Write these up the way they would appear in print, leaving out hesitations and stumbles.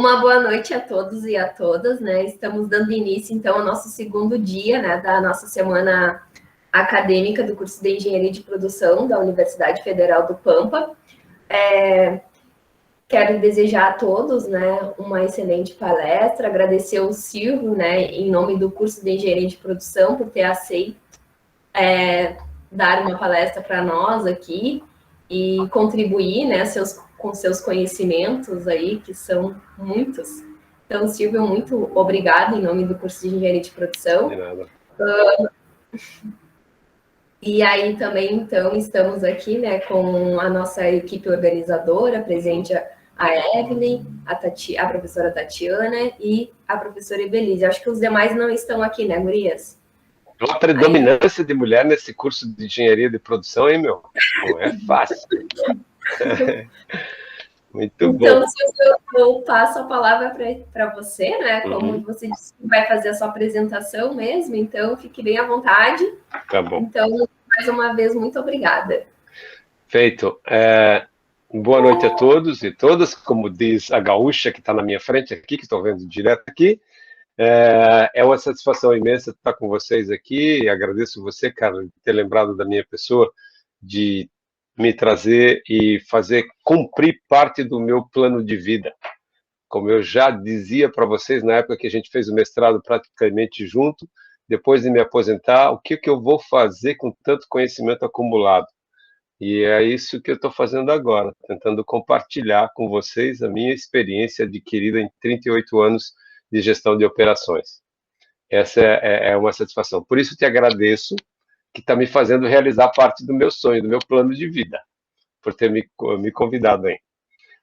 Uma boa noite a todos e a todas, né? Estamos dando início, então, ao nosso segundo dia, né, da nossa semana acadêmica do curso de Engenharia de Produção da Universidade Federal do Pampa. Quero desejar a todos, né, uma excelente palestra, agradecer ao Silvio, né, em nome do curso de Engenharia de Produção, por ter aceito dar uma palestra para nós aqui e contribuir, né, com seus conhecimentos aí, que são muitos. Então, Silvio, muito obrigada em nome do curso de Engenharia de Produção. De nada. E aí também, então, estamos aqui, né, com a nossa equipe organizadora, presente a Evelyn, a professora Tatiana e a professora Ibelize. Acho que os demais não estão aqui, né, gurias? Uma predominância de mulher nesse curso de engenharia de produção, hein, meu? Não é fácil. Muito bom. Então, eu passo a palavra para você, né? Como você disse que vai fazer a sua apresentação mesmo, então fique bem à vontade. Tá bom. Então, mais uma vez, muito obrigada. Feito. Boa noite a todos e todas, como diz a gaúcha que está na minha frente aqui, que estou vendo direto aqui. É uma satisfação imensa estar com vocês aqui. Agradeço você, cara, de ter lembrado da minha pessoa, de me trazer e fazer cumprir parte do meu plano de vida. Como eu já dizia para vocês na época que a gente fez o mestrado praticamente junto, depois de me aposentar, o que eu vou fazer com tanto conhecimento acumulado? E é isso que eu estou fazendo agora, tentando compartilhar com vocês a minha experiência adquirida em 38 anos de gestão de operações. Essa é uma satisfação. Por isso te agradeço, que está me fazendo realizar parte do meu sonho, do meu plano de vida, por ter me convidado aí.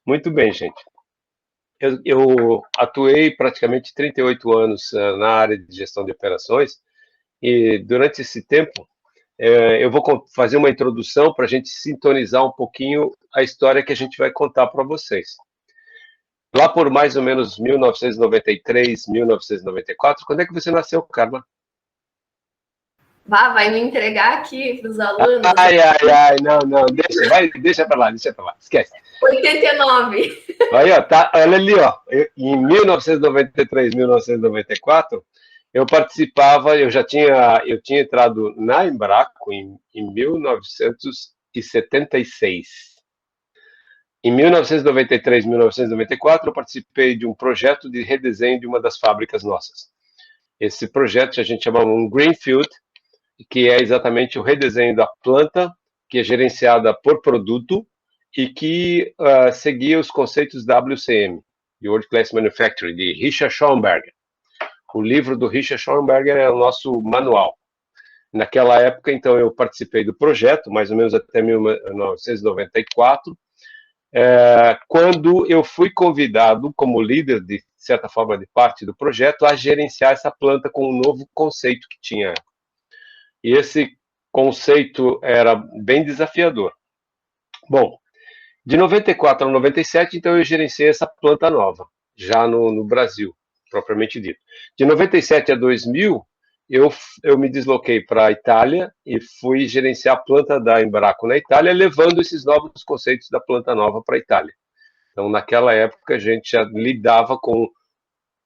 Muito bem, gente. Eu atuei praticamente 38 anos na área de gestão de operações e durante esse tempo eu vou fazer uma introdução para a gente sintonizar um pouquinho a história que a gente vai contar para vocês. Lá por mais ou menos 1993, 1994, quando é que você nasceu, Carla? Vai me entregar aqui para os alunos. Ai, não, deixa para lá, esquece. 89. Aí, ó, tá, olha ali, ó, em 1993, 1994, eu participava, eu tinha entrado na Embraco em 1976. Em 1993, 1994, eu participei de um projeto de redesenho de uma das fábricas nossas. Esse projeto a gente chamava um Greenfield, que é exatamente o redesenho da planta, que é gerenciada por produto e que seguia os conceitos WCM, de World Class Manufacturing, de Richard Schomburger. O livro do Richard Schomburger é o nosso manual. Naquela época, então, eu participei do projeto, mais ou menos até 1994, quando eu fui convidado, como líder, de certa forma, de parte do projeto, a gerenciar essa planta com um novo conceito que tinha. E esse conceito era bem desafiador. Bom, de 94 a 97, então, eu gerenciei essa planta nova, já no Brasil, propriamente dito. De 97 a 2000, eu me desloquei para a Itália e fui gerenciar a planta da Embraco na Itália, levando esses novos conceitos da planta nova para a Itália. Então, naquela época, a gente já lidava com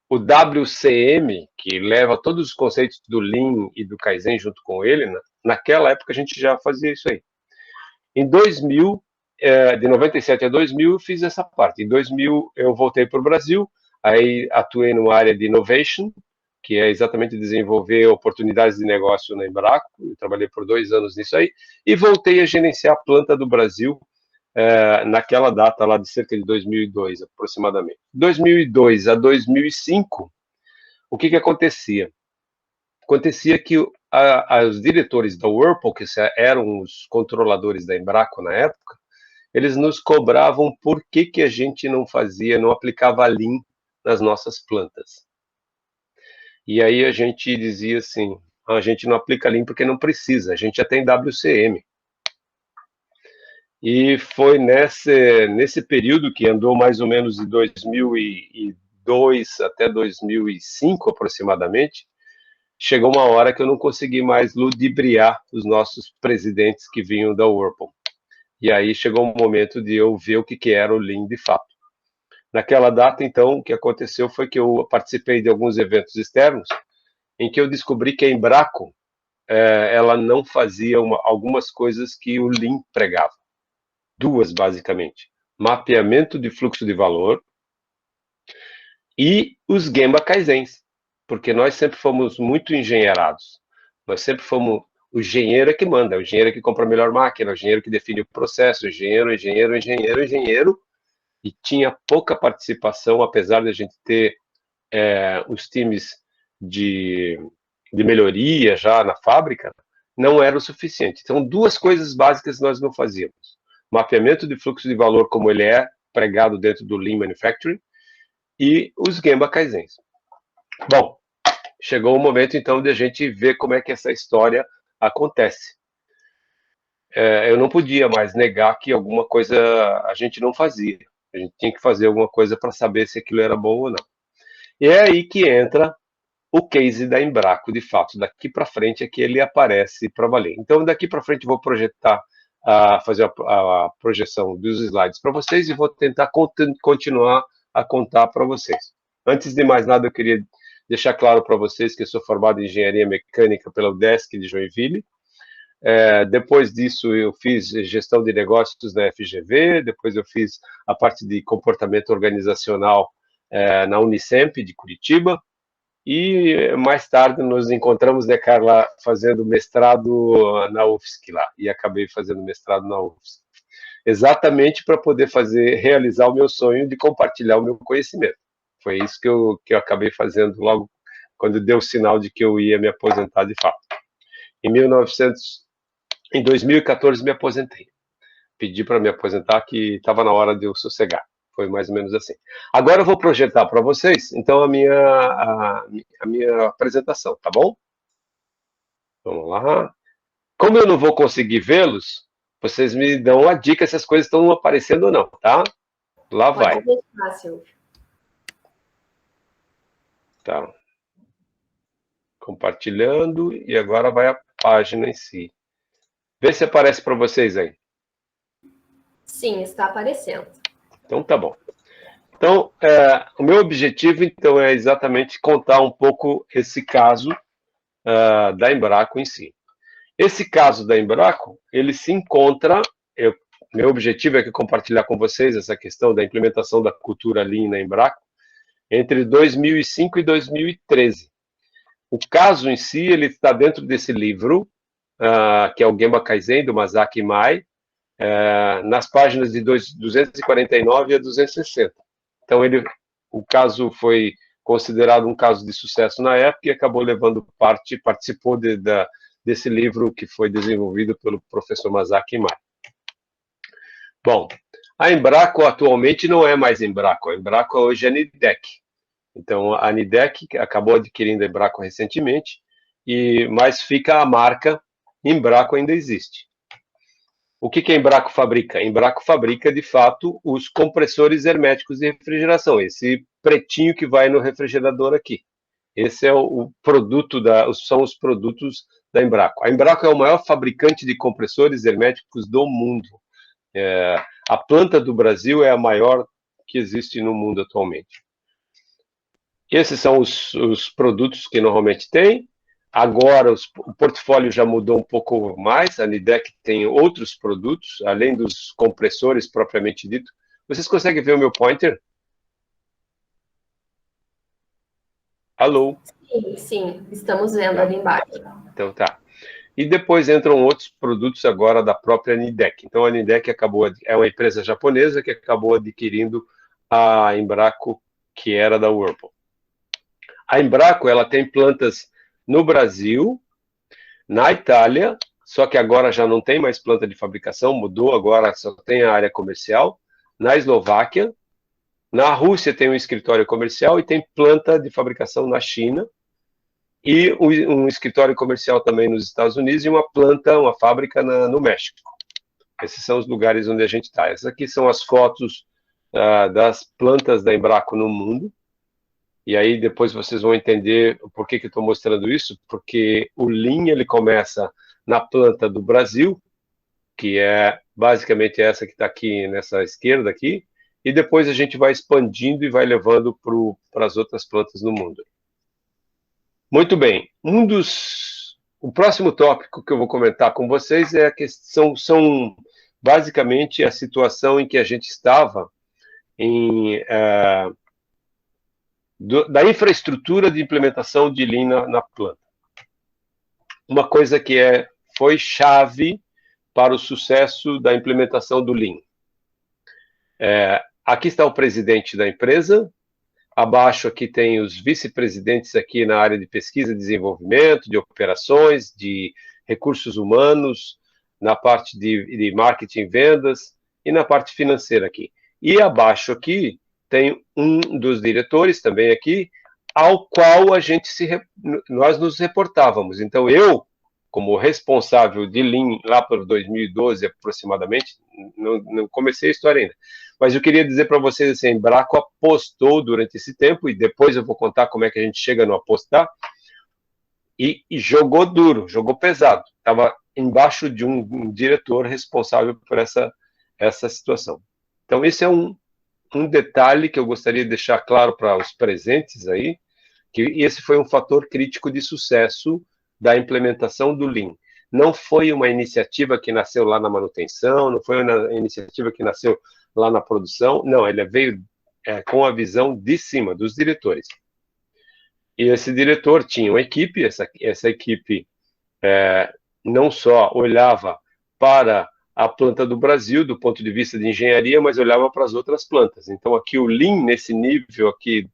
o WCM, que leva todos os conceitos do Lean e do Kaizen junto com ele. Naquela época, a gente já fazia isso aí. Em 2000, de 97 a 2000, eu fiz essa parte. Em 2000, eu voltei para o Brasil, aí atuei numa área de innovation, que é exatamente desenvolver oportunidades de negócio na Embraco. Eu trabalhei por 2 anos nisso aí, e voltei a gerenciar a planta do Brasil naquela data lá de cerca de 2002, aproximadamente. 2002 a 2005, o que acontecia? Acontecia que os diretores da Whirlpool, que eram os controladores da Embraco na época, eles nos cobravam por que a gente não aplicava Lean nas nossas plantas. E aí a gente dizia assim, a gente não aplica Lean porque não precisa, a gente já tem WCM. E foi nesse período que andou mais ou menos de 2002 até 2005 aproximadamente, chegou uma hora que eu não consegui mais ludibriar os nossos presidentes que vinham da Whirlpool. E aí chegou um momento de eu ver o que era o Lean de fato. Naquela data, então, o que aconteceu foi que eu participei de alguns eventos externos em que eu descobri que a Embraco ela não fazia algumas coisas que o Lean pregava. Duas, basicamente. Mapeamento de fluxo de valor e os Gemba Kaizens, porque nós sempre fomos muito engenheirados. Nós sempre fomos o engenheiro é que manda, o engenheiro é que compra a melhor máquina, o engenheiro que define o processo, engenheiro, e tinha pouca participação, apesar de a gente ter os times de, de melhoria já na fábrica, não era o suficiente. Então, duas coisas básicas nós não fazíamos. Mapeamento de fluxo de valor, como ele é pregado dentro do Lean Manufacturing, e os Gemba Kaizens. Bom, chegou o momento, então, de a gente ver como é que essa história acontece. Eu não podia mais negar que alguma coisa a gente não fazia. A gente tinha que fazer alguma coisa para saber se aquilo era bom ou não. E é aí que entra o case da Embraco, de fato. Daqui para frente é que ele aparece para valer. Então, daqui para frente, eu vou projetar, fazer a projeção dos slides para vocês e vou tentar continuar a contar para vocês. Antes de mais nada, eu queria deixar claro para vocês que eu sou formado em Engenharia Mecânica pela UDESC de Joinville. Depois disso, eu fiz gestão de negócios na FGV, depois eu fiz a parte de comportamento organizacional na Unicamp de Curitiba, e mais tarde nos encontramos, né, Carla, fazendo mestrado na UFSC lá, e acabei fazendo mestrado na UFSC. Exatamente para poder realizar o meu sonho de compartilhar o meu conhecimento. Foi isso que eu acabei fazendo logo quando deu o sinal de que eu ia me aposentar de fato. Em 2014 me aposentei. Pedi para me aposentar que estava na hora de eu sossegar. Foi mais ou menos assim. Agora eu vou projetar para vocês, então, a minha apresentação, tá bom? Vamos lá. Como eu não vou conseguir vê-los, vocês me dão a dica se as coisas estão aparecendo ou não, tá? Lá vai. Pode deixar, Silvio. Tá. Compartilhando, e agora vai a página em si. Vê se aparece para vocês aí. Sim, está aparecendo. Então tá bom. Então, o meu objetivo, então, é exatamente contar um pouco esse caso da Embraco em si. Esse caso da Embraco, ele se encontra, meu objetivo é compartilhar com vocês essa questão da implementação da cultura Lean na Embraco entre 2005 e 2013. O caso em si, ele está dentro desse livro, que é o Gemba Kaizen, do Masaki Mai, nas páginas de 249 a 260. Então, o caso foi considerado um caso de sucesso na época e acabou levando participou desse livro que foi desenvolvido pelo professor Masaki Mai. Bom, a Embraco atualmente não é mais Embraco, a Embraco hoje é Nidec. Então, a Nidec acabou adquirindo a Embraco recentemente, mas fica a marca Embraco ainda existe. O que a Embraco fabrica? A Embraco fabrica, de fato, os compressores herméticos de refrigeração, esse pretinho que vai no refrigerador aqui. Esse é o produto, são os produtos da Embraco. A Embraco é o maior fabricante de compressores herméticos do mundo. A planta do Brasil é a maior que existe no mundo atualmente. Esses são os produtos que normalmente tem. Agora, o portfólio já mudou um pouco mais, a Nidec tem outros produtos, além dos compressores propriamente dito. Vocês conseguem ver o meu pointer? Alô? Sim, estamos vendo ali embaixo. Então tá. E depois entram outros produtos agora da própria Nidec. Então a Nidec é uma empresa japonesa que acabou adquirindo a Embraco, que era da Whirlpool. A Embraco, ela tem plantas no Brasil, na Itália, só que agora já não tem mais planta de fabricação, mudou, agora só tem a área comercial, na Eslováquia, na Rússia tem um escritório comercial e tem planta de fabricação na China, e um escritório comercial também nos Estados Unidos e uma fábrica no México. Esses são os lugares onde a gente está. Essas aqui são as fotos das plantas da Embraco no mundo. E aí depois vocês vão entender por que eu estou mostrando isso, porque o Lean ele começa na planta do Brasil, que é basicamente essa que está aqui nessa esquerda aqui, e depois a gente vai expandindo e vai levando para as outras plantas no mundo. Muito bem. O próximo tópico que eu vou comentar com vocês é a questão, são basicamente a situação em que a gente estava da infraestrutura de implementação de Lean na planta. Uma coisa que foi chave para o sucesso da implementação do Lean. Aqui está o presidente da empresa, abaixo aqui tem os vice-presidentes aqui na área de pesquisa e desenvolvimento, de operações, de recursos humanos, na parte de marketing e vendas e na parte financeira aqui. E abaixo aqui tem um dos diretores também aqui, ao qual nós nos reportávamos. Então, eu, como responsável de Lean lá para 2012 aproximadamente, não comecei a história ainda, mas eu queria dizer para vocês assim, a Embraco apostou durante esse tempo, e depois eu vou contar como é que a gente chega no apostar, e jogou duro, jogou pesado. Estava embaixo de um diretor responsável por essa situação. Então, esse é um detalhe que eu gostaria de deixar claro para os presentes aí, que esse foi um fator crítico de sucesso da implementação do Lean. Não foi uma iniciativa que nasceu lá na manutenção, não foi uma iniciativa que nasceu lá na produção, não, ele veio com a visão de cima, dos diretores. E esse diretor tinha uma equipe, essa equipe não só olhava para a planta do Brasil, do ponto de vista de engenharia, mas olhava para as outras plantas. Então, aqui o Lean, nesse nível aqui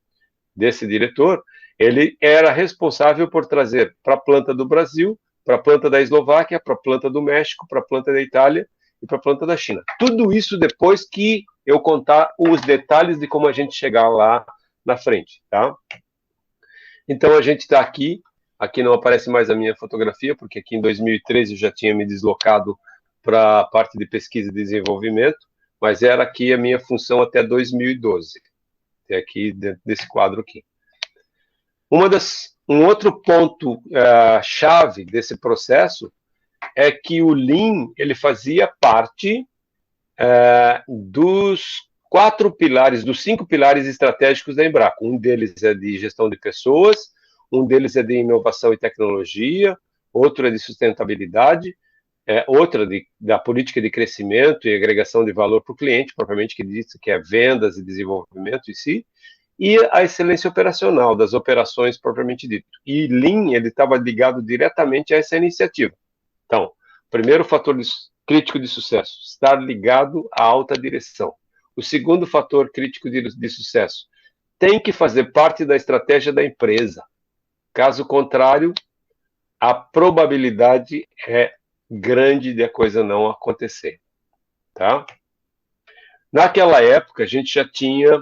desse diretor, ele era responsável por trazer para a planta do Brasil, para a planta da Eslováquia, para a planta do México, para a planta da Itália e para a planta da China. Tudo isso depois que eu contar os detalhes de como a gente chegar lá na frente, tá? Então, a gente está aqui não aparece mais a minha fotografia, porque aqui em 2013 eu já tinha me deslocado para a parte de pesquisa e desenvolvimento, mas era aqui a minha função até 2012, até aqui dentro desse quadro aqui. Um outro ponto chave desse processo é que o Lean ele fazia parte dos 5 pilares estratégicos da Embraco. Um deles é de gestão de pessoas, um deles é de inovação e tecnologia, outro é de sustentabilidade, outra da política de crescimento e agregação de valor para o cliente, propriamente que é vendas e desenvolvimento em si, e a excelência operacional, das operações propriamente dito. E Lean, ele estava ligado diretamente a essa iniciativa. Então, primeiro fator crítico de sucesso, estar ligado à alta direção. O segundo fator crítico de sucesso, tem que fazer parte da estratégia da empresa. Caso contrário, a probabilidade é grande de a coisa não acontecer. Tá? Naquela época, a gente já tinha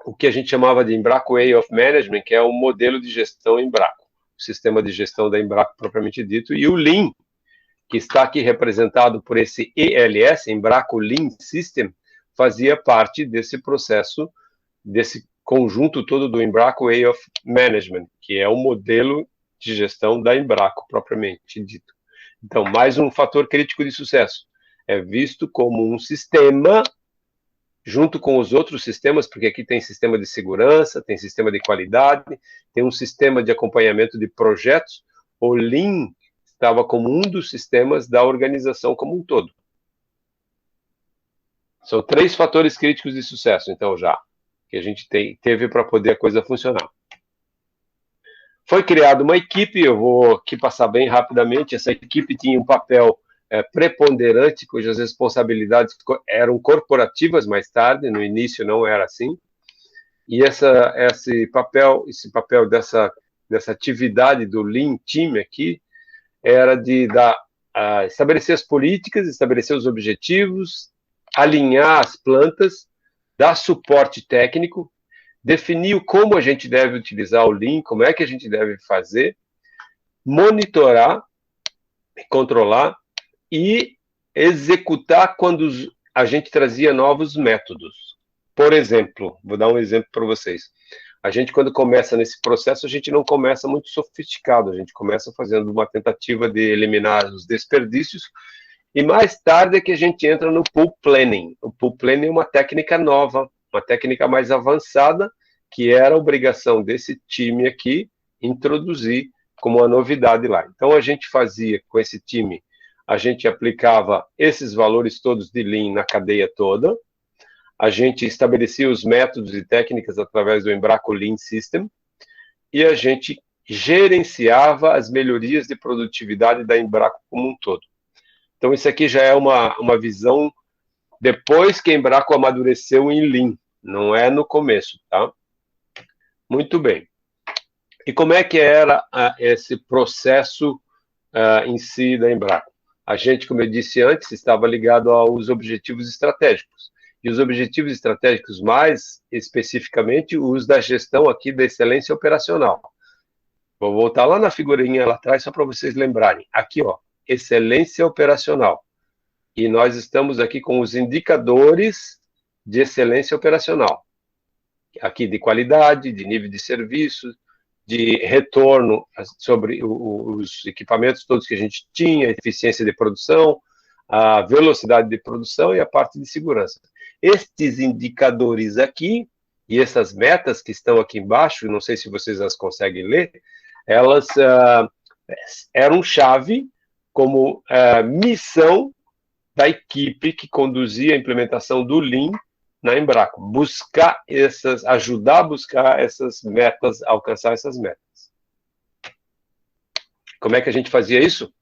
o que a gente chamava de Embraco Way of Management, que é o modelo de gestão Embraco, o sistema de gestão da Embraco propriamente dito, e o Lean, que está aqui representado por esse ELS, Embraco Lean System, fazia parte desse processo, desse conjunto todo do Embraco Way of Management, que é o modelo de gestão da Embraco propriamente dito. Então, mais um fator crítico de sucesso. É visto como um sistema junto com os outros sistemas, porque aqui tem sistema de segurança, tem sistema de qualidade, tem um sistema de acompanhamento de projetos. O Lean estava como um dos sistemas da organização como um todo. São 3 fatores críticos de sucesso, então, já, que a gente teve para poder a coisa funcionar. Foi criada uma equipe, eu vou aqui passar bem rapidamente, essa equipe tinha um papel preponderante, cujas responsabilidades eram corporativas mais tarde, no início não era assim, e esse papel dessa atividade do Lean Team aqui, era de estabelecer as políticas, estabelecer os objetivos, alinhar as plantas, dar suporte técnico, definir como a gente deve utilizar o Lean, como é que a gente deve fazer, monitorar, controlar e executar quando a gente trazia novos métodos. Por exemplo, vou dar um exemplo para vocês. A gente, quando começa nesse processo, a gente não começa muito sofisticado, a gente começa fazendo uma tentativa de eliminar os desperdícios E mais tarde é que a gente entra no pool planning. O pool planning é uma técnica nova, uma técnica mais avançada, que era a obrigação desse time aqui introduzir como uma novidade lá. Então, a gente fazia com esse time, a gente aplicava esses valores todos de Lean na cadeia toda, a gente estabelecia os métodos e técnicas através do Embraco Lean System, e a gente gerenciava as melhorias de produtividade da Embraco como um todo. Então, isso aqui já é uma visão depois que a Embraco amadureceu em Lean, não é no começo, tá? Muito bem. E como é que era esse processo em si da Embraco? A gente, como eu disse antes, estava ligado aos objetivos estratégicos. E os objetivos estratégicos, mais especificamente, os da gestão aqui da excelência operacional. Vou voltar lá na figurinha lá atrás, só para vocês lembrarem. Aqui, ó, excelência operacional. E nós estamos aqui com os indicadores de excelência operacional. Aqui de qualidade, de nível de serviço, de retorno sobre os equipamentos todos que a gente tinha, eficiência de produção, a velocidade de produção e a parte de segurança. Estes indicadores aqui, e essas metas que estão aqui embaixo, não sei se vocês as conseguem ler, elas eram chave como missão da equipe que conduzia a implementação do Lean na Embraco, ajudar a buscar essas metas, alcançar essas metas. Como é que a gente fazia isso?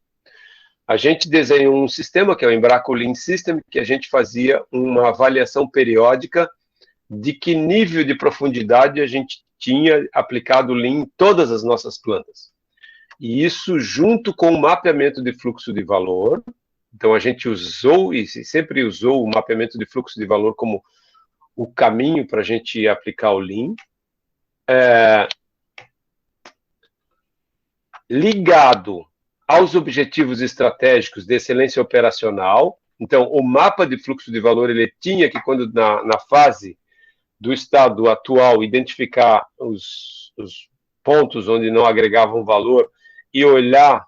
A gente desenhou um sistema, que é o Embraco Lean System, que a gente fazia uma avaliação periódica de que nível de profundidade a gente tinha aplicado Lean em todas as nossas plantas. E isso junto com o mapeamento de fluxo de valor. Então, a gente usou e sempre usou o mapeamento de fluxo de valor como o caminho para a gente aplicar o Lean. Ligado aos objetivos estratégicos de excelência operacional. Então, o mapa de fluxo de valor, ele tinha que, quando na fase do estado atual, identificar os pontos onde não agregavam valor e olhar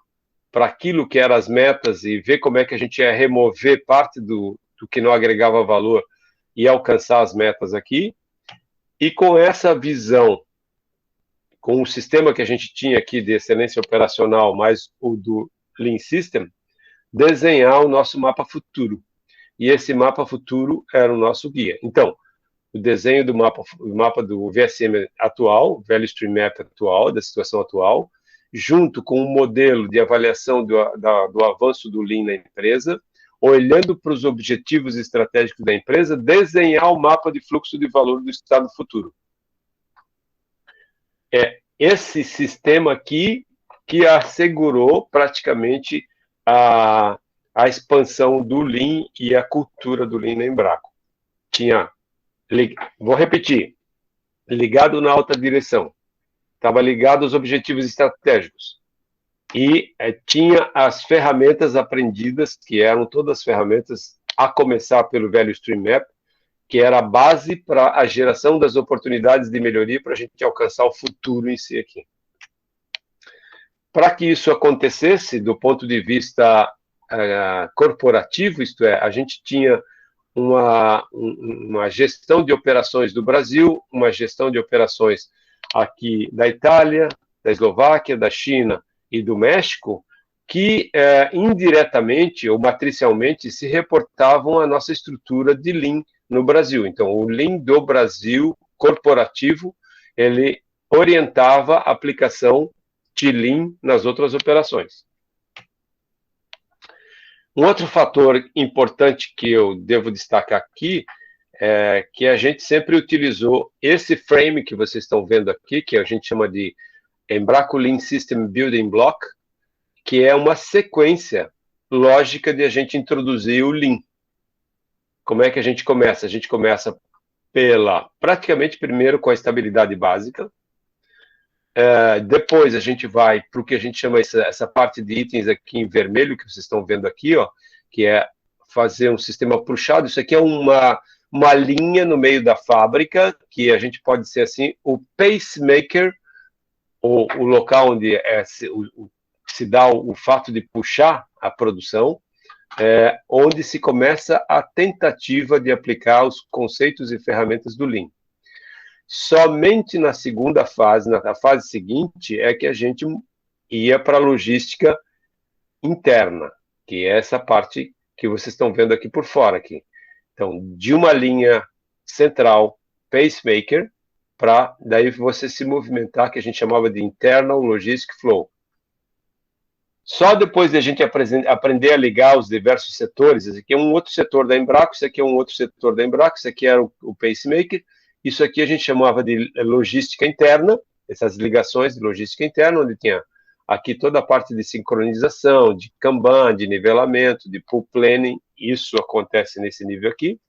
para aquilo que eram as metas e ver como é que a gente ia remover parte do que não agregava valor e alcançar as metas aqui. E com essa visão, com o sistema que a gente tinha aqui de excelência operacional, mais o do Lean System, desenhar o nosso mapa futuro. E esse mapa futuro era o nosso guia. Então, o desenho do mapa do VSM atual, Value Stream Map atual, da situação atual, junto com um modelo de avaliação do avanço do Lean na empresa, olhando para os objetivos estratégicos da empresa, desenhar o mapa de fluxo de valor do estado futuro. É esse sistema aqui que assegurou praticamente a expansão do Lean e a cultura do Lean na Embraco. Vou repetir, ligado na alta direção, estava ligado aos objetivos estratégicos e tinha as ferramentas aprendidas, que eram todas as ferramentas, a começar pelo Value Stream Map, que era a base para a geração das oportunidades de melhoria para a gente alcançar o futuro em si aqui. Para que isso acontecesse, do ponto de vista corporativo, isto é, a gente tinha uma gestão de operações do Brasil, uma gestão de operações aqui da Itália, da Eslováquia, da China e do México, que indiretamente ou matricialmente se reportavam à nossa estrutura de Lean no Brasil. Então, o Lean do Brasil corporativo, ele orientava a aplicação de Lean nas outras operações. Um outro fator importante que eu devo destacar aqui é que a gente sempre utilizou esse frame que vocês estão vendo aqui, que a gente chama de Embraco Lean System Building Block, que é uma sequência lógica de a gente introduzir o Lean. Como é que a gente começa? A gente começa praticamente primeiro com a estabilidade básica, depois a gente vai para o que a gente chama essa parte de itens aqui em vermelho, que vocês estão vendo aqui, ó, que é fazer um sistema puxado. Isso aqui é uma linha no meio da fábrica, que a gente pode ser assim, o pacemaker, ou o local onde se dá o fato de puxar a produção. onde se começa a tentativa de aplicar os conceitos e ferramentas do Lean. Somente na segunda fase, na fase seguinte, é que a gente ia para a logística interna, que é essa parte que vocês estão vendo aqui por fora. Aqui. Então, de uma linha central, pacemaker, para daí você se movimentar, que a gente chamava de Internal Logistic Flow. Só depois de a gente aprender a ligar os diversos setores, esse aqui é um outro setor da Embraco, esse aqui é um outro setor da Embraco, esse aqui era o pacemaker, isso aqui a gente chamava de logística interna, essas ligações de logística interna, onde tinha aqui toda a parte de sincronização, de Kanban, de nivelamento, de pool planning, isso acontece nesse nível aqui.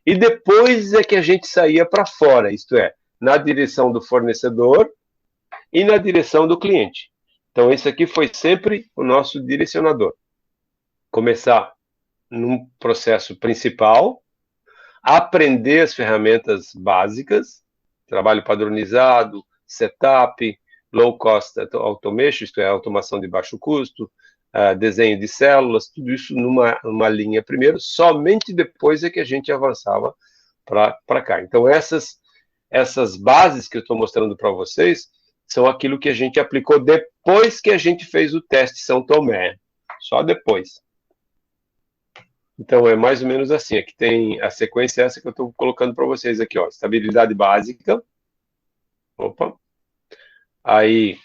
E depois é que a gente saía para fora, isto é, na direção do fornecedor e na direção do cliente. Então, esse aqui foi sempre o nosso direcionador. Começar num processo principal, aprender as ferramentas básicas, trabalho padronizado, setup, low cost automation, isto é, automação de baixo custo, desenho de células, tudo isso numa linha primeiro, somente depois é que a gente avançava para cá. Então, essas bases que eu estou mostrando para vocês são aquilo que a gente aplicou depois que a gente fez o teste São Tomé, só depois. Então, é mais ou menos assim, aqui tem a sequência essa que eu estou colocando para vocês aqui, ó, estabilidade básica, aí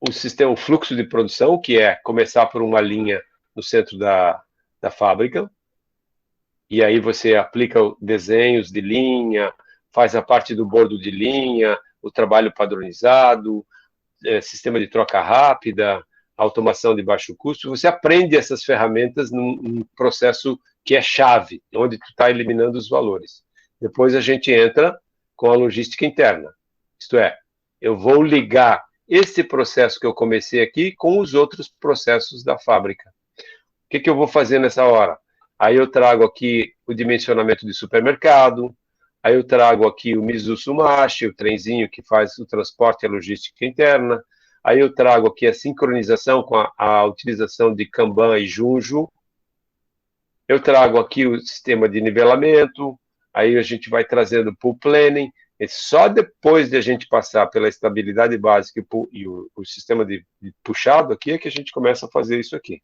o fluxo de produção, que é começar por uma linha no centro da fábrica, e aí você aplica desenhos de linha, faz a parte do bordo de linha, o trabalho padronizado, sistema de troca rápida, automação de baixo custo, você aprende essas ferramentas num processo que é chave, onde tu está eliminando os valores. Depois a gente entra com a logística interna, isto é, eu vou ligar esse processo que eu comecei aqui com os outros processos da fábrica. O que eu vou fazer nessa hora? Aí eu trago aqui o dimensionamento de supermercado, aí eu trago aqui o Mizusumashi, o trenzinho que faz o transporte e a logística interna. Aí eu trago aqui a sincronização com a utilização de Kanban e Junjo. Eu trago aqui o sistema de nivelamento. Aí a gente vai trazendo pool planning. E só depois de a gente passar pela estabilidade básica e o sistema de puxado aqui é que a gente começa a fazer isso aqui.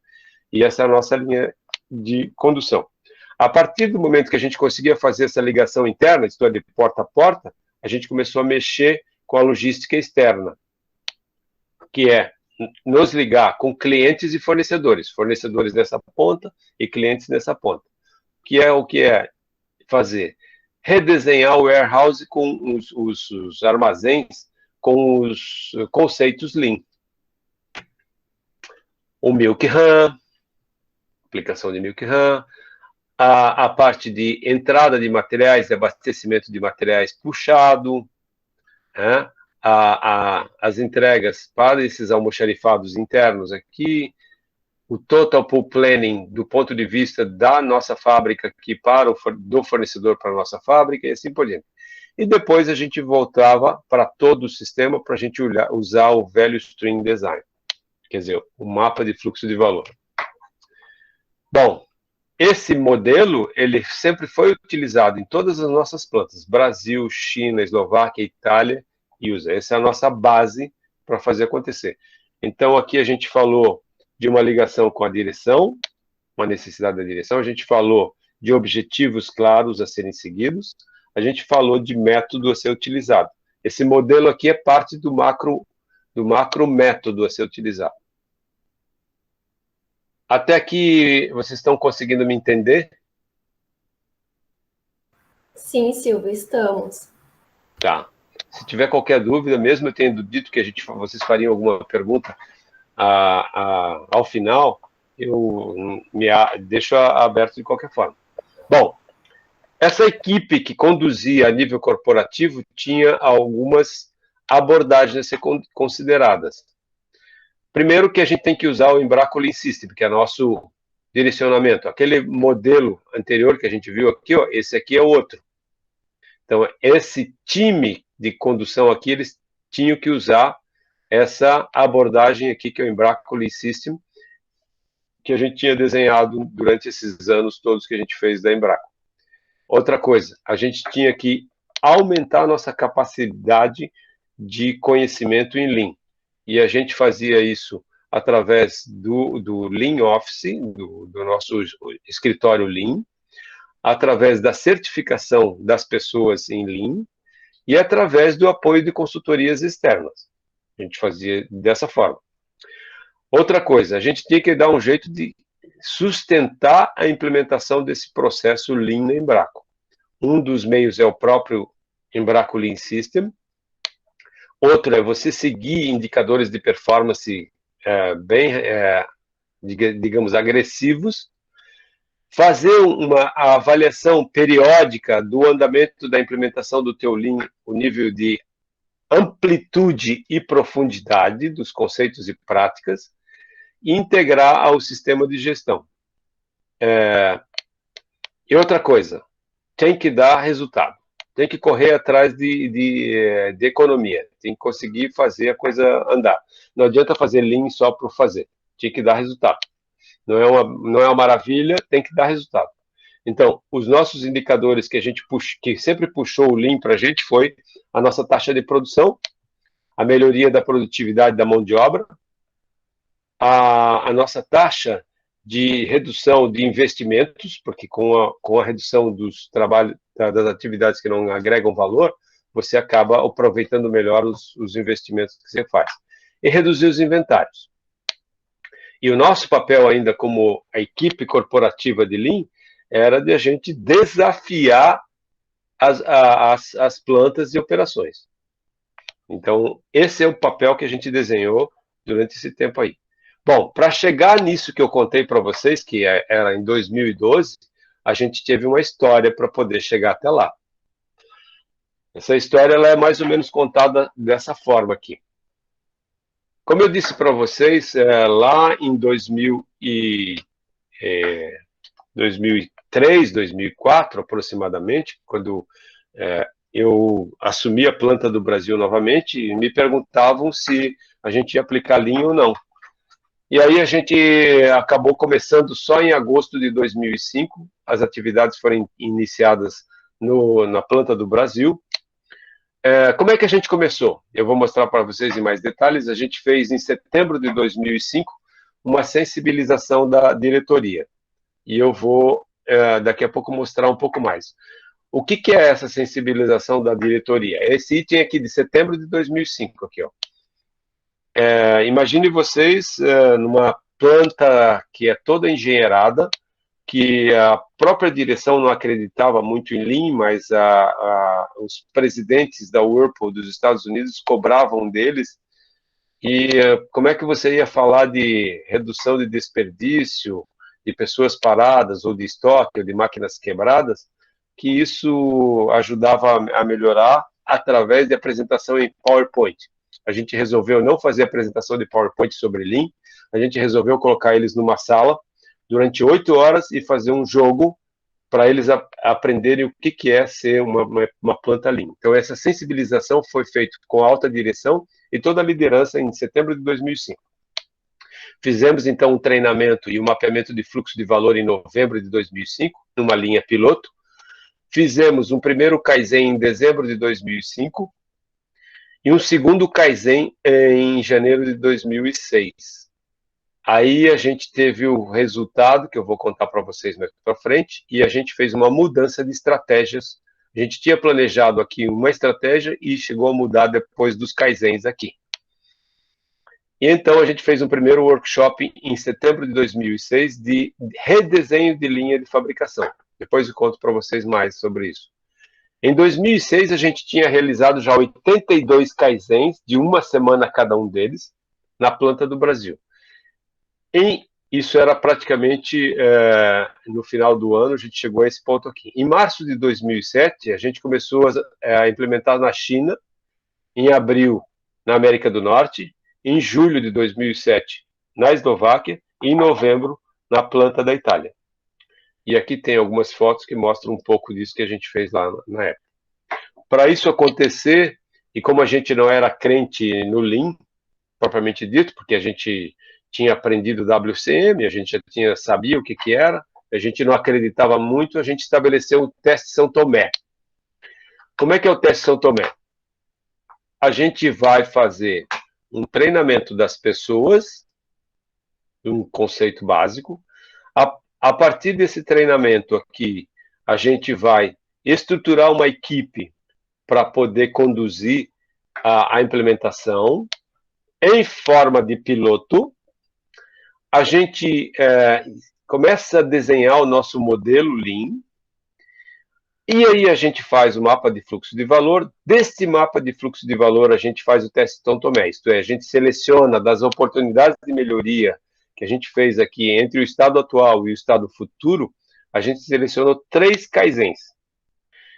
E essa é a nossa linha de condução. A partir do momento que a gente conseguia fazer essa ligação interna, isto é, de porta a porta, a gente começou a mexer com a logística externa, que é nos ligar com clientes e fornecedores, fornecedores nessa ponta e clientes nessa ponta, que é fazer? Redesenhar o warehouse com os armazéns, com os conceitos Lean. O Milk Run, aplicação de Milk Run, a parte de entrada de materiais, de abastecimento de materiais puxado, né? As entregas para esses almoxarifados internos aqui, o Total Pool Planning do ponto de vista da nossa fábrica aqui do fornecedor para a nossa fábrica e assim por diante. E depois a gente voltava para todo o sistema para a gente usar o velho Stream Design, quer dizer, o mapa de fluxo de valor. Bom, esse modelo, ele sempre foi utilizado em todas as nossas plantas, Brasil, China, Eslováquia, Itália e USA. Essa é a nossa base para fazer acontecer. Então, aqui a gente falou de uma ligação com a direção, uma necessidade da direção, a gente falou de objetivos claros a serem seguidos, a gente falou de método a ser utilizado. Esse modelo aqui é parte do macro método a ser utilizado. Até aqui, vocês estão conseguindo me entender? Sim, Silvio, estamos. Tá. Se tiver qualquer dúvida, mesmo eu tendo dito que vocês fariam alguma pergunta ao final, eu deixo aberto de qualquer forma. Bom, essa equipe que conduzia a nível corporativo tinha algumas abordagens a ser consideradas. Primeiro que a gente tem que usar o Embraco Lean System, que é nosso direcionamento. Aquele modelo anterior que a gente viu aqui, ó, esse aqui é outro. Então, esse time de condução aqui, eles tinham que usar essa abordagem aqui, que é o Embraco Lean System, que a gente tinha desenhado durante esses anos todos que a gente fez da Embraco. Outra coisa, a gente tinha que aumentar a nossa capacidade de conhecimento em Lean. E a gente fazia isso através do Lean Office, do nosso escritório Lean, através da certificação das pessoas em Lean e através do apoio de consultorias externas. A gente fazia dessa forma. Outra coisa, a gente tinha que dar um jeito de sustentar a implementação desse processo Lean na Embraco. Um dos meios é o próprio Embraco Lean System. Outro é você seguir indicadores de performance digamos, agressivos. Fazer uma avaliação periódica do andamento da implementação do teu Lean, o nível de amplitude e profundidade dos conceitos e práticas, e integrar ao sistema de gestão. E outra coisa, tem que dar resultado, tem que correr atrás de economia, tem que conseguir fazer a coisa andar. Não adianta fazer Lean só por fazer, tem que dar resultado. Não é uma maravilha, tem que dar resultado. Então, os nossos indicadores que a gente que sempre puxou o Lean para a gente foi a nossa taxa de produção, a melhoria da produtividade da mão de obra, a nossa taxa de redução de investimentos, porque com a redução dos trabalhos, das atividades que não agregam valor, você acaba aproveitando melhor os investimentos que você faz. E reduzir os inventários. E o nosso papel ainda como a equipe corporativa de Lean era de a gente desafiar as plantas e operações. Então, esse é o papel que a gente desenhou durante esse tempo aí. Bom, para chegar nisso que eu contei para vocês, que era em 2012, a gente teve uma história para poder chegar até lá. Essa história ela é mais ou menos contada dessa forma aqui. Como eu disse para vocês, lá em 2003, 2004 aproximadamente, quando eu assumi a planta do Brasil novamente, me perguntavam se a gente ia aplicar Lean ou não. E aí a gente acabou começando só em agosto de 2005, as atividades foram iniciadas na planta do Brasil. Como é que a gente começou? Eu vou mostrar para vocês em mais detalhes. A gente fez em setembro de 2005 uma sensibilização da diretoria. E eu vou, daqui a pouco, mostrar um pouco mais. O que é essa sensibilização da diretoria? Esse item aqui de setembro de 2005. Aqui, ó. Imagine vocês numa planta que é toda engenheirada, que a própria direção não acreditava muito em Lean, mas os presidentes da Whirlpool dos Estados Unidos cobravam deles. E como é que você ia falar de redução de desperdício, de pessoas paradas, ou de estoque, ou de máquinas quebradas, que isso ajudava a melhorar através de apresentação em PowerPoint. A gente resolveu não fazer apresentação de PowerPoint sobre Lean, a gente resolveu colocar eles numa sala durante 8 horas e fazer um jogo para eles aprenderem o que é ser uma planta Lean. Então, essa sensibilização foi feita com a alta direção e toda a liderança em setembro de 2005. Fizemos, então, um treinamento e um mapeamento de fluxo de valor em novembro de 2005, numa linha piloto. Fizemos um primeiro Kaizen em dezembro de 2005 e um segundo Kaizen em janeiro de 2006. Aí a gente teve o resultado, que eu vou contar para vocês mais para frente, e a gente fez uma mudança de estratégias. A gente tinha planejado aqui uma estratégia e chegou a mudar depois dos Kaizens aqui. E então a gente fez um primeiro workshop em setembro de 2006 de redesenho de linha de fabricação. Depois eu conto para vocês mais sobre isso. Em 2006 a gente tinha realizado já 82 Kaizens, de uma semana cada um deles, na planta do Brasil. Isso era praticamente no final do ano, a gente chegou a esse ponto aqui. Em março de 2007, a gente começou a implementar na China, em abril na América do Norte, em julho de 2007 na Eslováquia e em novembro na planta da Itália. E aqui tem algumas fotos que mostram um pouco disso que a gente fez lá na época. Para isso acontecer, e como a gente não era crente no Lean, propriamente dito, porque a gente tinha aprendido WCM, a gente já sabia o que era, a gente não acreditava muito, a gente estabeleceu o teste São Tomé. Como é que é o teste São Tomé? A gente vai fazer um treinamento das pessoas, um conceito básico. A partir desse treinamento aqui, a gente vai estruturar uma equipe para poder conduzir a implementação em forma de piloto. A gente começa a desenhar o nosso modelo Lean, e aí a gente faz o mapa de fluxo de valor. Desse mapa de fluxo de valor, a gente faz o teste São Tomé, isto é, a gente seleciona das oportunidades de melhoria que a gente fez aqui entre o estado atual e o estado futuro, a gente selecionou 3 kaizens.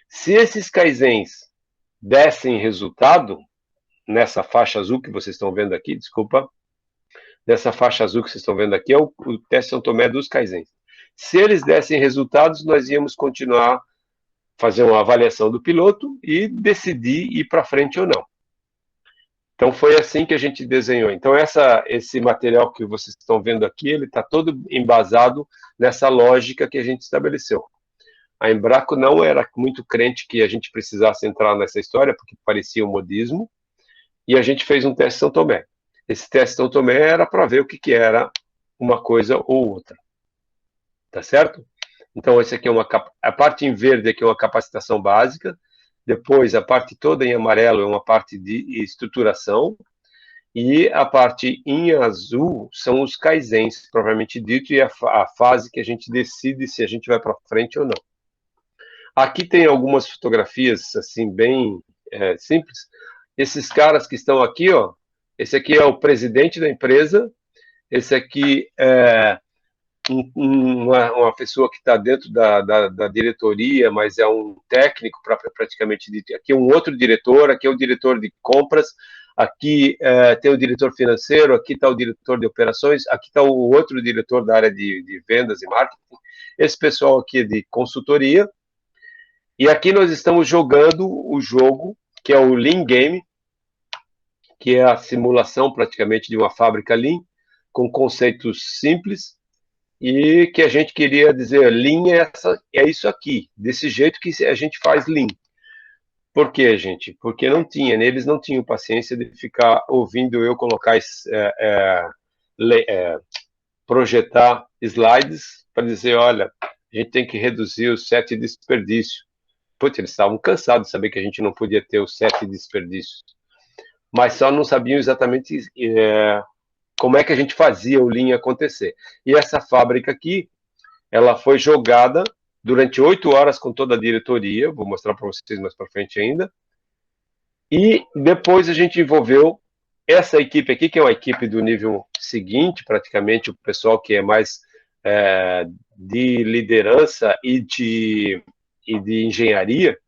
Se esses kaizens dessem resultado, nessa faixa azul que vocês estão vendo aqui, desculpa, dessa faixa azul que vocês estão vendo aqui, é o teste São Tomé dos kaizens. Se eles dessem resultados, nós íamos continuar fazer uma avaliação do piloto e decidir ir para frente ou não. Então, foi assim que a gente desenhou. Então, esse material que vocês estão vendo aqui, ele está todo embasado nessa lógica que a gente estabeleceu. A Embraco não era muito crente que a gente precisasse entrar nessa história, porque parecia um modismo, e a gente fez um teste São Tomé. Esse teste São Tomé era para ver o que era uma coisa ou outra. Tá certo? Então, esse aqui a parte em verde aqui é uma capacitação básica, depois a parte toda em amarelo é uma parte de estruturação, e a parte em azul são os kaizens, propriamente dito, e a fase que a gente decide se a gente vai para frente ou não. Aqui tem algumas fotografias, assim, bem simples. Esses caras que estão aqui, ó, esse aqui é o presidente da empresa, esse aqui é uma pessoa que está dentro da diretoria, mas é um técnico praticamente dito. Aqui é um outro diretor, aqui é o diretor de compras, aqui tem o diretor financeiro, aqui está o diretor de operações, aqui está o outro diretor da área de vendas e marketing, esse pessoal aqui é de consultoria, e aqui nós estamos jogando o jogo, que é o Lean Game, que é a simulação praticamente de uma fábrica Lean, com conceitos simples, e que a gente queria dizer, Lean é isso aqui, desse jeito que a gente faz Lean. Por quê, gente? Porque eles não tinham paciência de ficar ouvindo eu colocar, projetar slides para dizer, olha, a gente tem que reduzir o set desperdício. Putz, eles estavam cansados de saber que a gente não podia ter o set desperdício. Mas só não sabiam exatamente como é que a gente fazia o Lean acontecer. E essa fábrica aqui, ela foi jogada durante 8 horas com toda a diretoria, vou mostrar para vocês mais para frente ainda, e depois a gente envolveu essa equipe aqui, que é uma equipe do nível seguinte, praticamente o pessoal que é mais de liderança e de engenharia,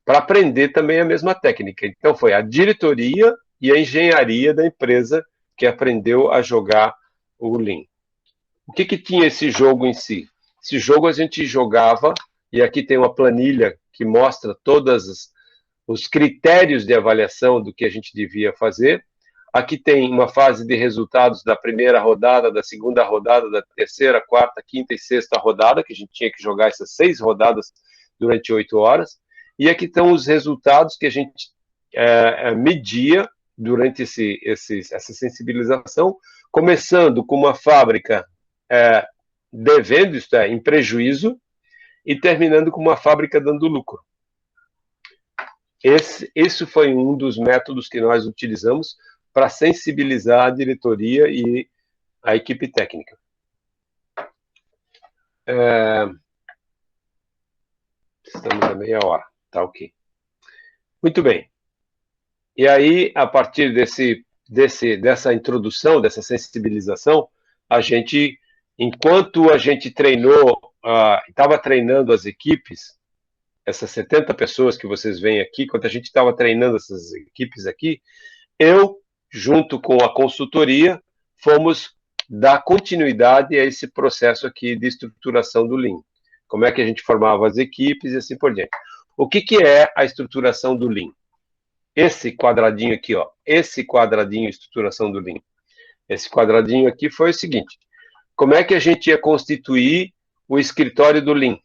para aprender também a mesma técnica. Então foi a diretoria e a engenharia da empresa que aprendeu a jogar o Lean. O que tinha esse jogo em si? Esse jogo a gente jogava, e aqui tem uma planilha que mostra todos os critérios de avaliação do que a gente devia fazer. Aqui tem uma fase de resultados da primeira rodada, da segunda rodada, da terceira, quarta, quinta e sexta rodada, que a gente tinha que jogar essas 6 rodadas durante 8 horas. E aqui estão os resultados que a gente media durante essa sensibilização, começando com uma fábrica devendo, isto é, em prejuízo, e terminando com uma fábrica dando lucro. Esse foi um dos métodos que nós utilizamos para sensibilizar a diretoria e a equipe técnica. Estamos a meia hora, tá ok. Muito bem. E aí, a partir dessa introdução, dessa sensibilização, a gente, enquanto a gente treinou, estava treinando as equipes, essas 70 pessoas que vocês veem aqui, enquanto a gente estava treinando essas equipes aqui, eu, junto com a consultoria, fomos dar continuidade a esse processo aqui de estruturação do Lean. Como é que a gente formava as equipes e assim por diante. O que é a estruturação do Lean? Esse quadradinho aqui, ó, esse quadradinho, estruturação do Lean. Esse quadradinho aqui foi o seguinte: como é que a gente ia constituir o escritório do Lean?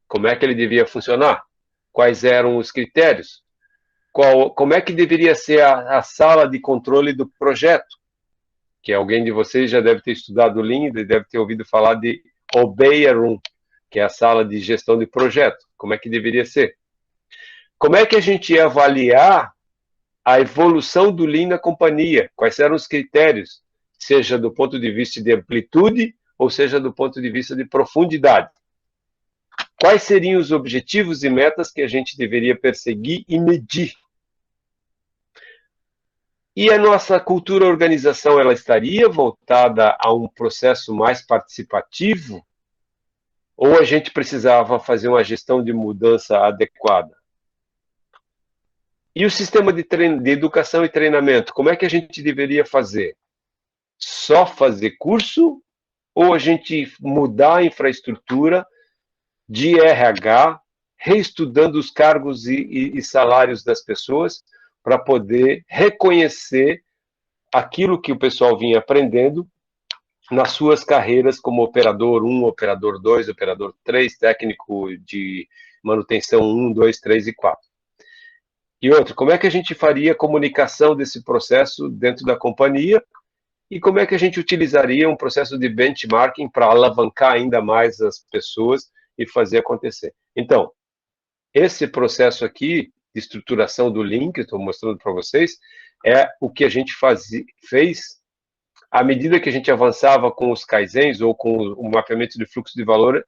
Como é que ele devia funcionar? Quais eram os critérios? Como é que deveria ser a sala de controle do projeto? Que alguém de vocês já deve ter estudado o Lean, deve ter ouvido falar de Obeya Room, que é a sala de gestão de projeto. Como é que deveria ser? Como é que a gente ia avaliar a evolução do Lean na companhia? Quais eram os critérios? Seja do ponto de vista de amplitude, ou seja do ponto de vista de profundidade. Quais seriam os objetivos e metas que a gente deveria perseguir e medir? E a nossa cultura organização, ela estaria voltada a um processo mais participativo? Ou a gente precisava fazer uma gestão de mudança adequada? E o sistema de educação e treinamento, como é que a gente deveria fazer? Só fazer curso? Ou a gente mudar a infraestrutura de RH, reestudando os cargos e salários das pessoas, para poder reconhecer aquilo que o pessoal vinha aprendendo nas suas carreiras como operador 1, operador 2, operador 3, técnico de manutenção 1, 2, 3 e 4. E outro, como é que a gente faria a comunicação desse processo dentro da companhia e como é que a gente utilizaria um processo de benchmarking para alavancar ainda mais as pessoas e fazer acontecer. Então, esse processo aqui de estruturação do Lean, que eu estou mostrando para vocês, é o que a gente fez à medida que a gente avançava com os Kaizens ou com o mapeamento de fluxo de valor.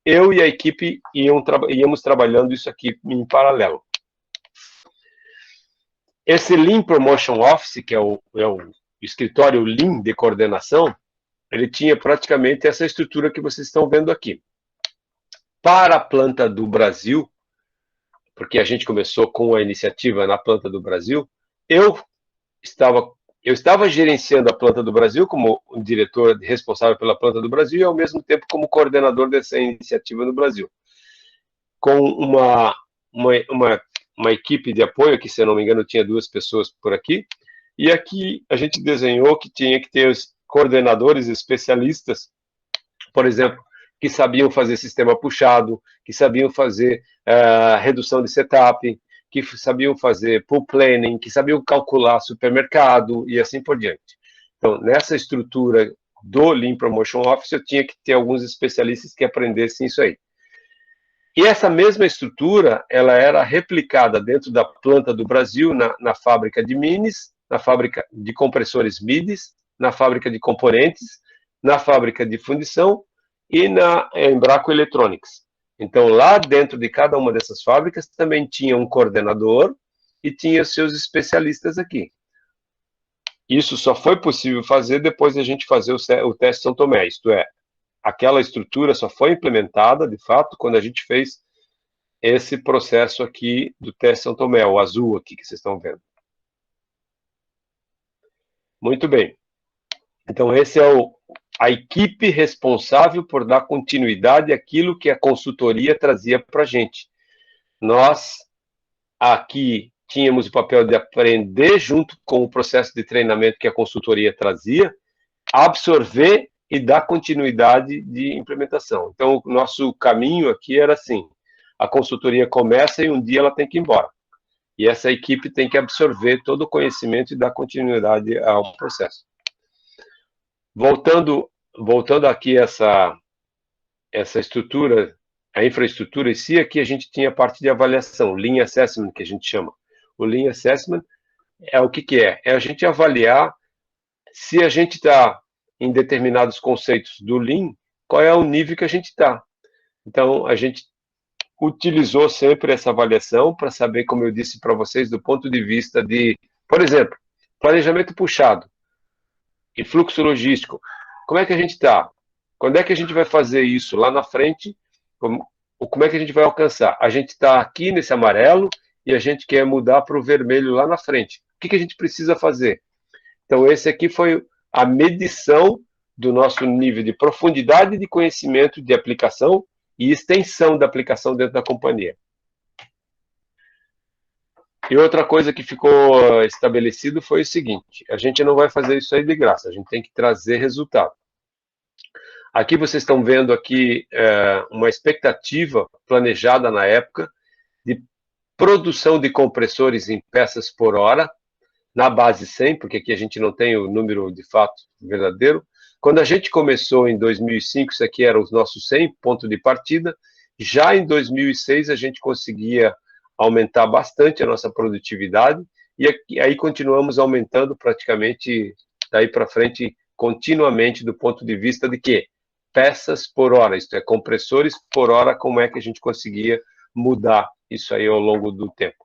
Eu e a equipe íamos trabalhando isso aqui em paralelo. Esse Lean Promotion Office, que é o escritório Lean de coordenação, ele tinha praticamente essa estrutura que vocês estão vendo aqui. Para a planta do Brasil, porque a gente começou com a iniciativa na planta do Brasil, eu estava gerenciando a planta do Brasil como um diretor responsável pela planta do Brasil e, ao mesmo tempo, como coordenador dessa iniciativa no Brasil. Com uma equipe de apoio, que, se eu não me engano, tinha 2 pessoas por aqui, e aqui a gente desenhou que tinha que ter os coordenadores especialistas, por exemplo, que sabiam fazer sistema puxado, que sabiam fazer redução de setup, que sabiam fazer pool planning, que sabiam calcular supermercado e assim por diante. Então, nessa estrutura do Lean Promotion Office, eu tinha que ter alguns especialistas que aprendessem isso aí. E essa mesma estrutura, ela era replicada dentro da planta do Brasil, na fábrica de minis, na fábrica de compressores MIDIs, na fábrica de componentes, na fábrica de fundição e na Embraco Electronics. Então, lá dentro de cada uma dessas fábricas, também tinha um coordenador e tinha seus especialistas aqui. Isso só foi possível fazer depois de a gente fazer o teste São Tomé, isto é, aquela estrutura só foi implementada, de fato, quando a gente fez esse processo aqui do teste São Tomé, o azul aqui que vocês estão vendo. Muito bem. Então, esse é a equipe responsável por dar continuidade àquilo que a consultoria trazia para a gente. Nós, aqui, tínhamos o papel de aprender junto com o processo de treinamento que a consultoria trazia, absorver e dar continuidade de implementação. Então, o nosso caminho aqui era assim, a consultoria começa e um dia ela tem que ir embora. E essa equipe tem que absorver todo o conhecimento e dar continuidade ao processo. Voltando aqui essa estrutura, a infraestrutura em si, aqui a gente tinha a parte de avaliação, Lean Assessment, que a gente chama. O Lean Assessment é o que é? É a gente avaliar se a gente está em determinados conceitos do Lean, qual é o nível que a gente está. Então, a gente utilizou sempre essa avaliação para saber, como eu disse para vocês, do ponto de vista de, por exemplo, planejamento puxado e fluxo logístico. Como é que a gente está? Quando é que a gente vai fazer isso lá na frente? Como é que a gente vai alcançar? A gente está aqui nesse amarelo e a gente quer mudar para o vermelho lá na frente. O que a gente precisa fazer? Então, esse aqui foi a medição do nosso nível de profundidade de conhecimento de aplicação e extensão da aplicação dentro da companhia. E outra coisa que ficou estabelecido foi o seguinte: a gente não vai fazer isso aí de graça, a gente tem que trazer resultado. Aqui vocês estão vendo aqui uma expectativa planejada na época de produção de compressores em peças por hora, na base 100, porque aqui a gente não tem o número de fato verdadeiro. Quando a gente começou em 2005, isso aqui era os nossos 100 ponto de partida. Já em 2006 a gente conseguia aumentar bastante a nossa produtividade e aí continuamos aumentando praticamente daí para frente continuamente do ponto de vista de que peças por hora, isto é, compressores por hora, como é que a gente conseguia mudar isso aí ao longo do tempo.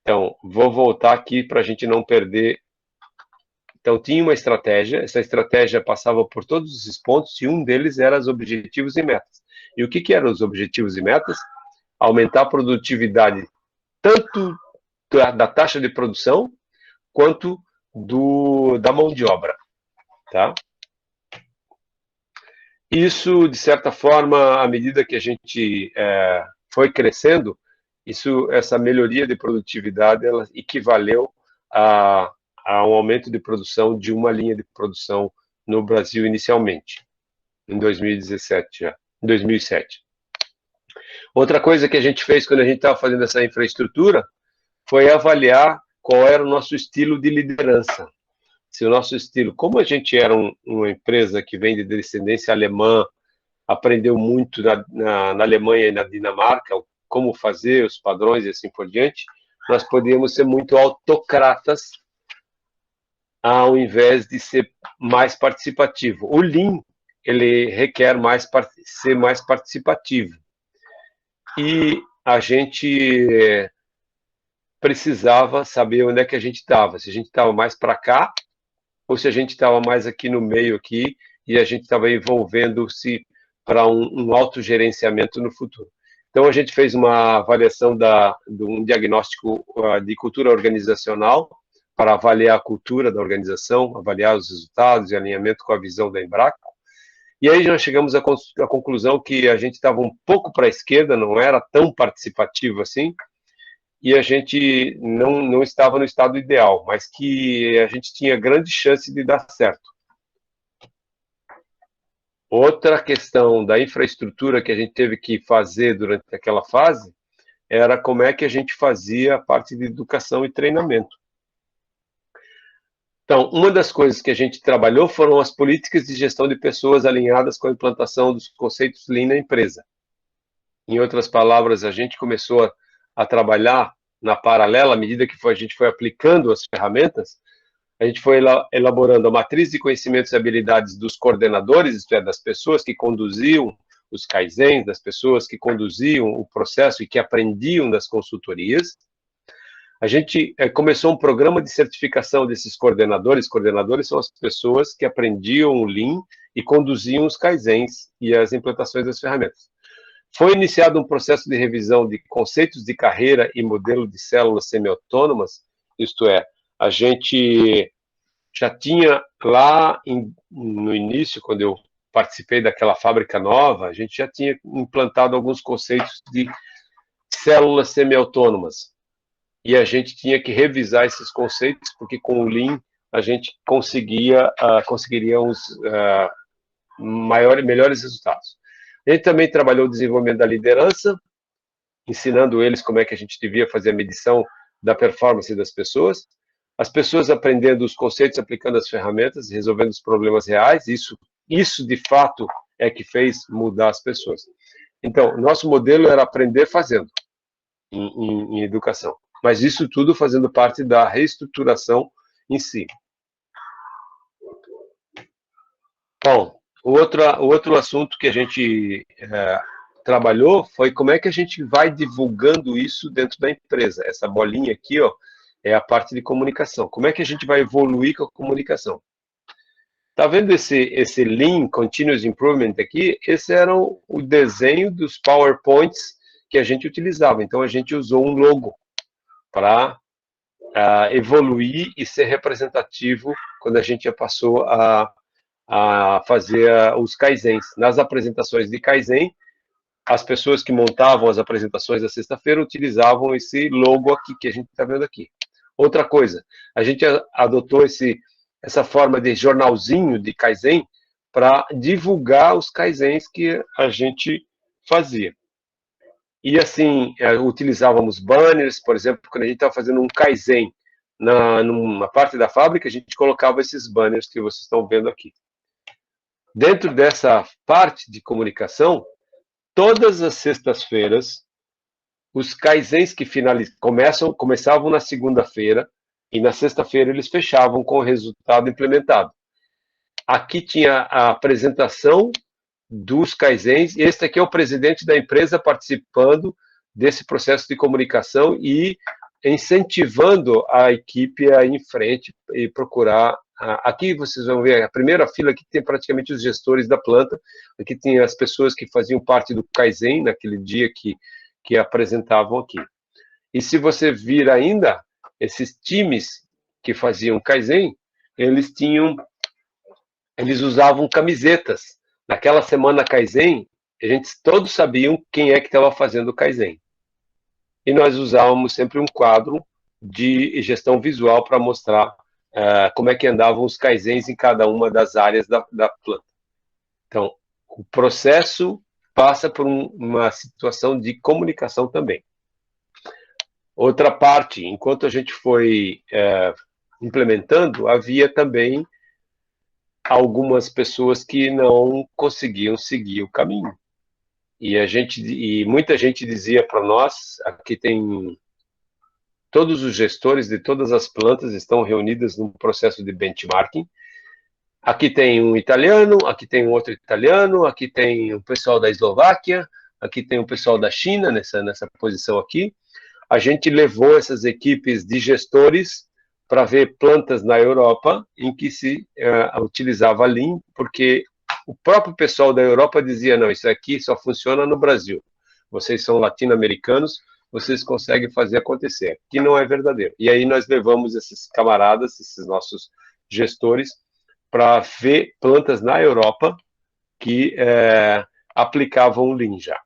Então, vou voltar aqui para a gente não perder. Então, tinha uma estratégia, essa estratégia passava por todos esses pontos, e um deles era os objetivos e metas. E o que eram os objetivos e metas? Aumentar a produtividade tanto da taxa de produção, quanto da mão de obra. Tá? Isso, de certa forma, à medida que a gente foi crescendo, essa melhoria de produtividade ela equivaleu a um aumento de produção de uma linha de produção no Brasil inicialmente, em 2017 já, em 2007. Outra coisa que a gente fez quando a gente estava fazendo essa infraestrutura foi avaliar qual era o nosso estilo de liderança. Se o nosso estilo, como a gente era uma empresa que vem de descendência alemã, aprendeu muito na Alemanha e na Dinamarca, como fazer, os padrões e assim por diante, nós podíamos ser muito autocratas ao invés de ser mais participativo. O Lean, ele requer ser mais participativo. E a gente precisava saber onde é que a gente estava, se a gente estava mais para cá ou se a gente estava mais aqui no meio aqui e a gente estava envolvendo-se para um autogerenciamento no futuro. Então, a gente fez uma avaliação de um diagnóstico de cultura organizacional para avaliar a cultura da organização, avaliar os resultados e alinhamento com a visão da Embraco. E aí nós chegamos à conclusão que a gente estava um pouco para a esquerda, não era tão participativo assim, e a gente não estava no estado ideal, mas que a gente tinha grande chance de dar certo. Outra questão da infraestrutura que a gente teve que fazer durante aquela fase era como é que a gente fazia a parte de educação e treinamento. Então, uma das coisas que a gente trabalhou foram as políticas de gestão de pessoas alinhadas com a implantação dos conceitos Lean na empresa. Em outras palavras, a gente começou a trabalhar na paralela, à medida que a gente foi aplicando as ferramentas, a gente foi elaborando a matriz de conhecimentos e habilidades dos coordenadores, isto é, das pessoas que conduziam os kaizens, das pessoas que conduziam o processo e que aprendiam das consultorias. A gente começou um programa de certificação desses coordenadores. Coordenadores são as pessoas que aprendiam o Lean e conduziam os kaizens e as implantações das ferramentas. Foi iniciado um processo de revisão de conceitos de carreira e modelo de células semi-autônomas, isto é, a gente já tinha lá no início, quando eu participei daquela fábrica nova, a gente já tinha implantado alguns conceitos de células semi-autônomas. E a gente que revisar esses conceitos, porque com o Lean a gente conseguiria uns melhores resultados. A gente também trabalhou o desenvolvimento da liderança, ensinando eles como é que a gente devia fazer a medição da performance das pessoas, as pessoas aprendendo os conceitos, aplicando as ferramentas, resolvendo os problemas reais. Isso de fato é que fez mudar as pessoas. Então, nosso modelo era aprender fazendo em educação, mas isso tudo fazendo parte da reestruturação em si. Bom, o outro assunto que a gente trabalhou foi como é que a gente vai divulgando isso dentro da empresa. Essa bolinha aqui, ó, é a parte de comunicação. Como é que a gente vai evoluir com a comunicação? Tá vendo esse Lean Continuous Improvement aqui? Esse era o desenho dos PowerPoints que a gente utilizava. Então, a gente usou um logo para evoluir e ser representativo quando a gente já passou a fazer os Kaizens. Nas apresentações de Kaizen, as pessoas que montavam as apresentações da sexta-feira utilizavam esse logo aqui, que a gente está vendo aqui. Outra coisa, a gente adotou essa forma de jornalzinho de Kaizen para divulgar os Kaizens que a gente fazia. E assim, utilizávamos banners, por exemplo, quando a gente estava fazendo um Kaizen numa parte da fábrica, a gente colocava esses banners que vocês estão vendo aqui. Dentro dessa parte de comunicação, todas as sextas-feiras, os Kaizens que começavam na segunda-feira e na sexta-feira eles fechavam com o resultado implementado. Aqui tinha a apresentação dos Kaizens, e este aqui é o presidente da empresa participando desse processo de comunicação e incentivando a equipe a ir em frente e procurar. Aqui vocês vão ver a primeira fila, aqui tem praticamente os gestores da planta, aqui tem as pessoas que faziam parte do Kaizen naquele dia que apresentavam aqui. E se você vir ainda, esses times que faziam Kaizen, eles usavam camisetas. Naquela semana Kaizen, todos sabiam quem é que estava fazendo o Kaizen. E nós usávamos sempre um quadro de gestão visual para mostrar como é que andavam os Kaizens em cada uma das áreas da planta. Então, o processo passa por uma situação de comunicação também. Outra parte, enquanto a gente foi implementando, havia também algumas pessoas que não conseguiam seguir o caminho. E muita gente dizia para nós, aqui tem todos os gestores de todas as plantas estão reunidos num processo de benchmarking. Aqui tem um italiano, aqui tem um outro italiano, aqui tem o pessoal da Eslováquia, aqui tem o pessoal da China nessa posição aqui. A gente levou essas equipes de gestores para ver plantas na Europa em que se utilizava Lean, porque o próprio pessoal da Europa dizia, não, isso aqui só funciona no Brasil. Vocês são latino-americanos, vocês conseguem fazer acontecer. Que não é verdadeiro. E aí nós levamos esses camaradas, esses nossos gestores, para ver plantas na Europa que aplicavam o Lean já.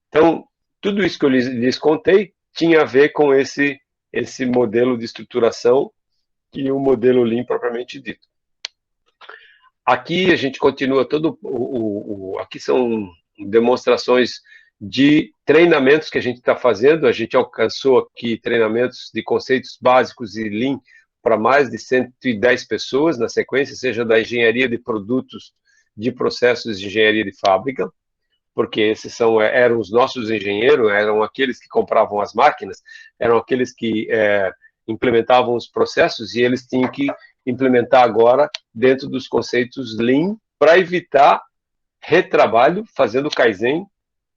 Então, tudo isso que eu lhes contei tinha a ver com esse modelo de estruturação e o modelo Lean propriamente dito. Aqui a gente continua aqui são demonstrações de treinamentos que a gente está fazendo. A gente alcançou aqui treinamentos de conceitos básicos e Lean para mais de 110 pessoas na sequência, seja da engenharia de produtos, de processos de engenharia de fábrica, porque esses eram os nossos engenheiros, eram aqueles que compravam as máquinas, eram aqueles que implementavam os processos, e eles tinham que implementar agora dentro dos conceitos Lean para evitar retrabalho, fazendo Kaizen,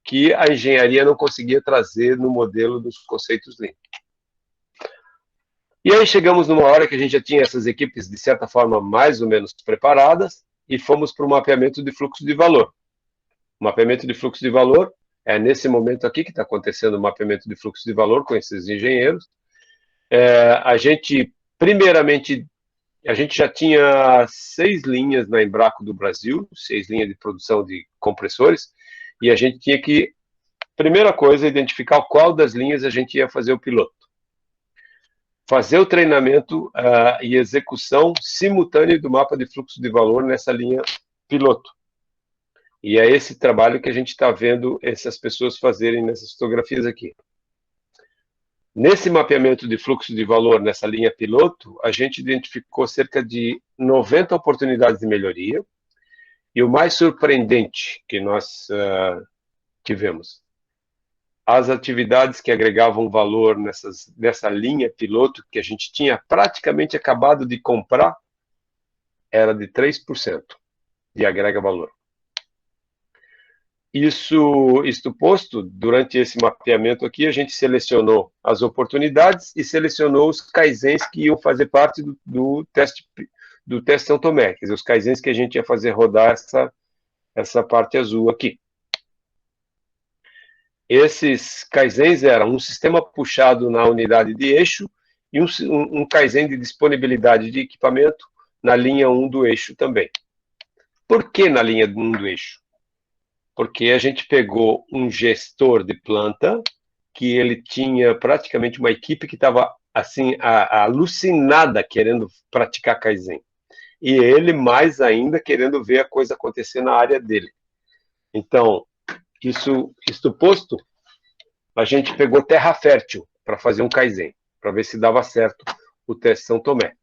que a engenharia não conseguia trazer no modelo dos conceitos Lean. E aí chegamos numa hora que a gente já tinha essas equipes, de certa forma, mais ou menos preparadas, e fomos para o mapeamento de fluxo de valor. O mapeamento de fluxo de valor é nesse momento aqui que está acontecendo o mapeamento de fluxo de valor com esses engenheiros. Primeiramente, a gente já tinha 6 linhas na Embraco do Brasil, 6 linhas de produção de compressores, e a gente tinha que, primeira coisa, identificar qual das linhas a gente ia fazer o piloto. Fazer o treinamento e execução simultânea do mapa de fluxo de valor nessa linha piloto. E é esse trabalho que a gente está vendo essas pessoas fazerem nessas fotografias aqui. Nesse mapeamento de fluxo de valor, nessa linha piloto, a gente identificou cerca de 90 oportunidades de melhoria. E o mais surpreendente que nós tivemos, as atividades que agregavam valor nessa linha piloto, que a gente tinha praticamente acabado de comprar, era de 3% de agrega valor. Isto posto, durante esse mapeamento aqui, a gente selecionou as oportunidades e selecionou os Kaizens que iam fazer parte do teste São Tomé, quer dizer, os Kaizens que a gente ia fazer rodar essa parte azul aqui. Esses Kaizens eram um sistema puxado na unidade de eixo e um Kaizen de disponibilidade de equipamento na linha 1 do eixo também. Por que na linha 1 do eixo? porque a gente pegou um gestor de planta, que ele tinha praticamente uma equipe que estava assim, alucinada querendo praticar Kaizen. E ele, mais ainda, querendo ver a coisa acontecer na área dele. Então, isto posto, a gente pegou terra fértil para fazer um Kaizen, para ver se dava certo o teste São Tomé.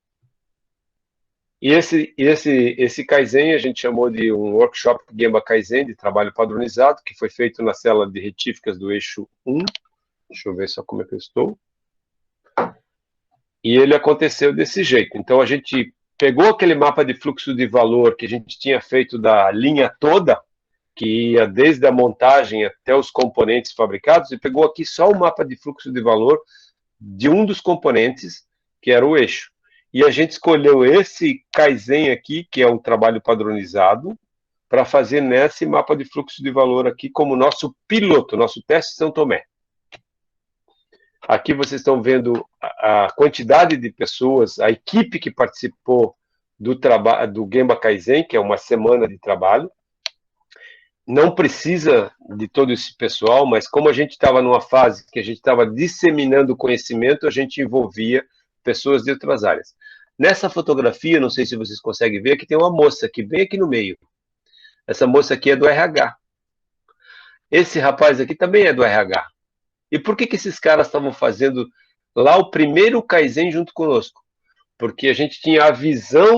E esse Kaizen a gente chamou de um workshop Gemba Kaizen, de trabalho padronizado, que foi feito na célula de retíficas do eixo 1. Deixa eu ver só como é que eu estou. E ele aconteceu desse jeito. Então, a gente pegou aquele mapa de fluxo de valor que a gente tinha feito da linha toda, que ia desde a montagem até os componentes fabricados, e pegou aqui só o mapa de fluxo de valor de um dos componentes, que era o eixo. E a gente escolheu esse Kaizen aqui, que é um trabalho padronizado, para fazer nesse mapa de fluxo de valor aqui como nosso piloto, nosso teste São Tomé. Aqui vocês estão vendo a quantidade de pessoas, a equipe que participou do Gemba Kaizen, que é uma semana de trabalho. Não precisa de todo esse pessoal, mas como a gente estava numa fase que a gente estava disseminando conhecimento, a gente envolvia pessoas de outras áreas. Nessa fotografia, não sei se vocês conseguem ver, que tem uma moça aqui, bem aqui no meio. Essa moça aqui é do RH. Esse rapaz aqui também é do RH. E por que esses caras estavam fazendo lá o primeiro Kaizen junto conosco? Porque a gente tinha a visão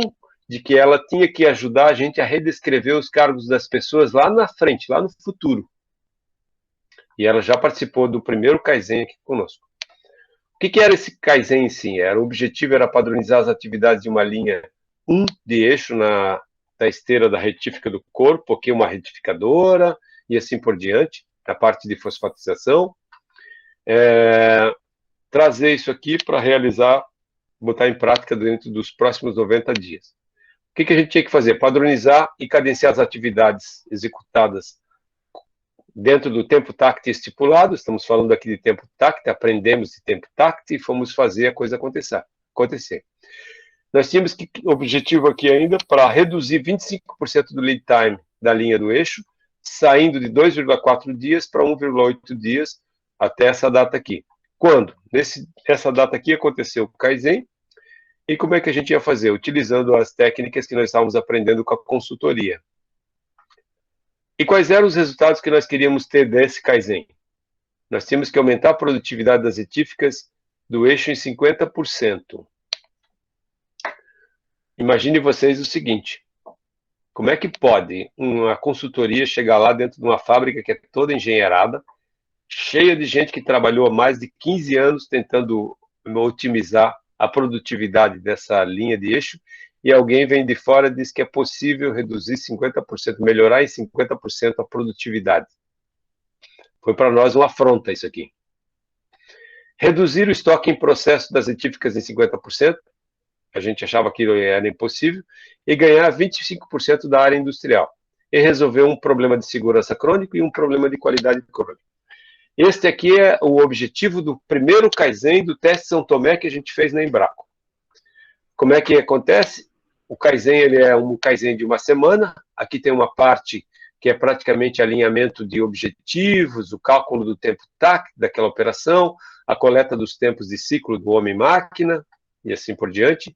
de que ela tinha que ajudar a gente a redescrever os cargos das pessoas lá na frente, lá no futuro. E ela já participou do primeiro Kaizen aqui conosco. O que era esse Kaizen em si? O objetivo era padronizar as atividades de uma linha 1 de eixo da esteira da retífica do corpo, aqui uma retificadora, e assim por diante, a parte de fosfatização. Trazer isso aqui para realizar, botar em prática dentro dos próximos 90 dias. O que a gente tinha que fazer? Padronizar e cadenciar as atividades executadas dentro do tempo TACT estipulado. Estamos falando aqui de tempo TACT, aprendemos de tempo TACT e fomos fazer a coisa acontecer. Nós tínhamos que objetivo aqui ainda para reduzir 25% do lead time da linha do eixo, saindo de 2,4 dias para 1,8 dias até essa data aqui. Quando? Essa data aqui aconteceu o Kaizen. E como é que a gente ia fazer? Utilizando as técnicas que nós estávamos aprendendo com a consultoria. E quais eram os resultados que nós queríamos ter desse Kaizen? Nós tínhamos que aumentar a produtividade das retíficas do eixo em 50%. Imagine vocês o seguinte, como é que pode uma consultoria chegar lá dentro de uma fábrica que é toda engenheirada, cheia de gente que trabalhou há mais de 15 anos tentando otimizar a produtividade dessa linha de eixo, e alguém vem de fora e diz que é possível reduzir 50%, melhorar em 50% a produtividade. Foi para nós uma afronta isso aqui. Reduzir o estoque em processo das retíficas em 50%, a gente achava que era impossível, e ganhar 25% da área industrial. E resolver um problema de segurança crônico e um problema de qualidade crônica. Este aqui é o objetivo do primeiro Kaizen do teste São Tomé que a gente fez na Embraco. Como é que acontece? O Kaizen ele é um Kaizen de uma semana. Aqui tem uma parte que é praticamente alinhamento de objetivos, o cálculo do tempo TAC daquela operação, a coleta dos tempos de ciclo do homem-máquina e assim por diante.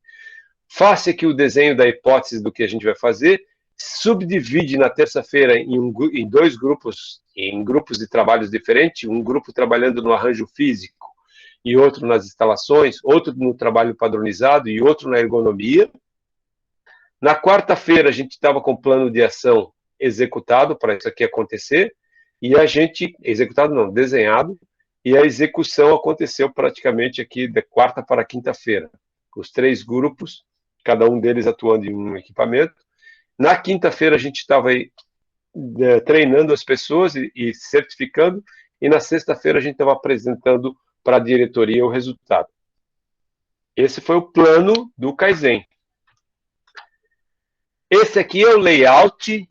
Faça aqui o desenho da hipótese do que a gente vai fazer, subdivide na terça-feira em dois grupos, em grupos de trabalhos diferentes, um grupo trabalhando no arranjo físico e outro nas instalações, outro no trabalho padronizado e outro na ergonomia. Na quarta-feira a gente estava com o plano de ação executado para isso aqui acontecer, e a gente, executado não, desenhado, e a execução aconteceu praticamente aqui de quarta para quinta-feira. Os 3 grupos, cada um deles atuando em um equipamento. Na quinta-feira a gente estava aí treinando as pessoas e certificando, e na sexta-feira a gente estava apresentando para a diretoria o resultado. Esse foi o plano do Kaizen. Esse aqui é o layout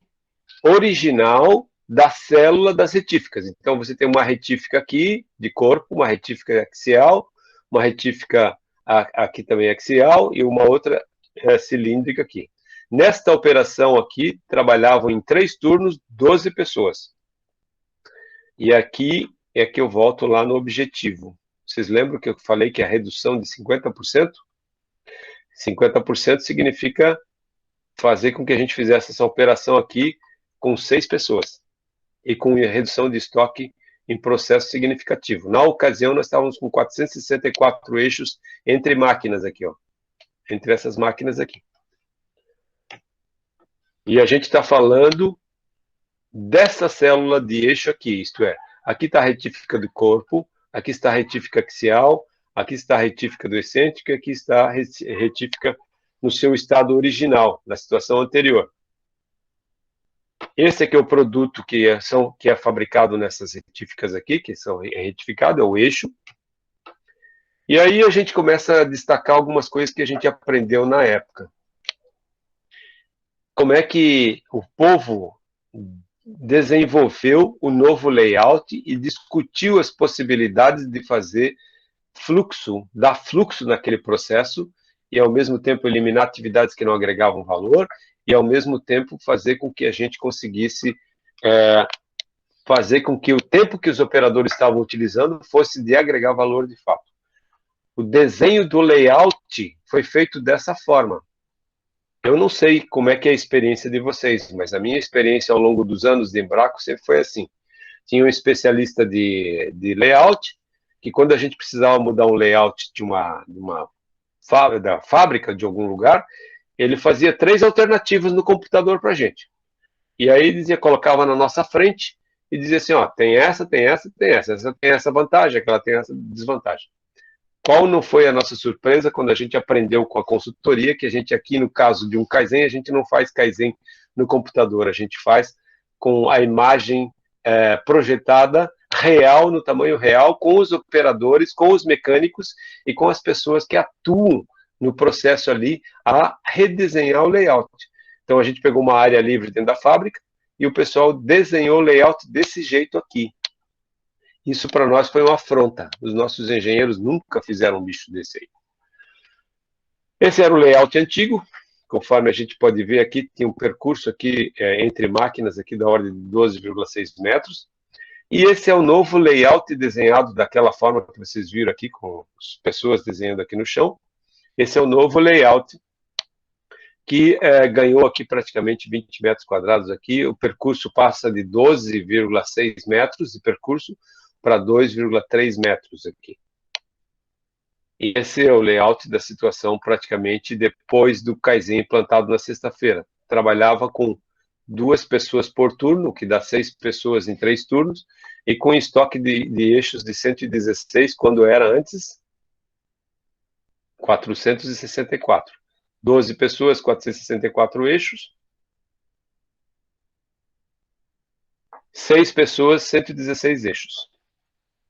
original da célula das retíficas. Então, você tem uma retífica aqui de corpo, uma retífica axial, uma retífica aqui também axial e uma outra cilíndrica aqui. Nesta operação aqui, trabalhavam em 3 turnos 12 pessoas. E aqui é que eu volto lá no objetivo. Vocês lembram que eu falei que a redução de 50%? 50% significa fazer com que a gente fizesse essa operação aqui com 6 pessoas e com redução de estoque em processo significativo. Na ocasião, nós estávamos com 464 eixos entre máquinas aqui, ó, entre essas máquinas aqui. E a gente está falando dessa célula de eixo aqui, isto é, aqui está a retífica do corpo, aqui está a retífica axial, aqui está a retífica do excêntrico, aqui está a retífica no seu estado original, na situação anterior. Esse aqui é o produto que é fabricado nessas retíficas aqui, que são retificadas, é o eixo. E aí a gente começa a destacar algumas coisas que a gente aprendeu na época. Como é que o povo desenvolveu o novo layout e discutiu as possibilidades de fazer fluxo, dar fluxo naquele processo e, ao mesmo tempo, eliminar atividades que não agregavam valor e, ao mesmo tempo, fazer com que a gente conseguisse fazer com que o tempo que os operadores estavam utilizando fosse de agregar valor de fato. O desenho do layout foi feito dessa forma. Eu não sei como é que é a experiência de vocês, mas a minha experiência ao longo dos anos de Embraco sempre foi assim. Tinha um especialista de layout, que quando a gente precisava mudar um layout de da fábrica, de algum lugar, ele fazia 3 alternativas no computador para a gente. E aí dizia, colocava na nossa frente e dizia assim, ó, tem essa, tem essa, tem essa. Essa tem essa vantagem, aquela tem essa desvantagem. Qual não foi a nossa surpresa quando a gente aprendeu com a consultoria que a gente aqui, no caso de um Kaizen, a gente não faz Kaizen no computador, a gente faz com a imagem projetada real, no tamanho real, com os operadores, com os mecânicos e com as pessoas que atuam no processo ali a redesenhar o layout. Então a gente pegou uma área livre dentro da fábrica e o pessoal desenhou o layout desse jeito aqui. Isso para nós foi uma afronta. Os nossos engenheiros nunca fizeram um bicho desse aí. Esse era o layout antigo. Conforme a gente pode ver aqui, tinha um percurso aqui entre máquinas aqui da ordem de 12,6 metros. E esse é o novo layout desenhado daquela forma que vocês viram aqui, com as pessoas desenhando aqui no chão. Esse é o novo layout que ganhou aqui praticamente 20 metros quadrados aqui. O percurso passa de 12,6 metros de percurso para 2,3 metros aqui. E esse é o layout da situação praticamente depois do Kaizen implantado na sexta-feira. Trabalhava com 2 pessoas por turno, que dá 6 pessoas em 3 turnos, e com estoque de eixos de 116, quando era antes 464. 12 pessoas, 464 eixos. 6 pessoas, 116 eixos.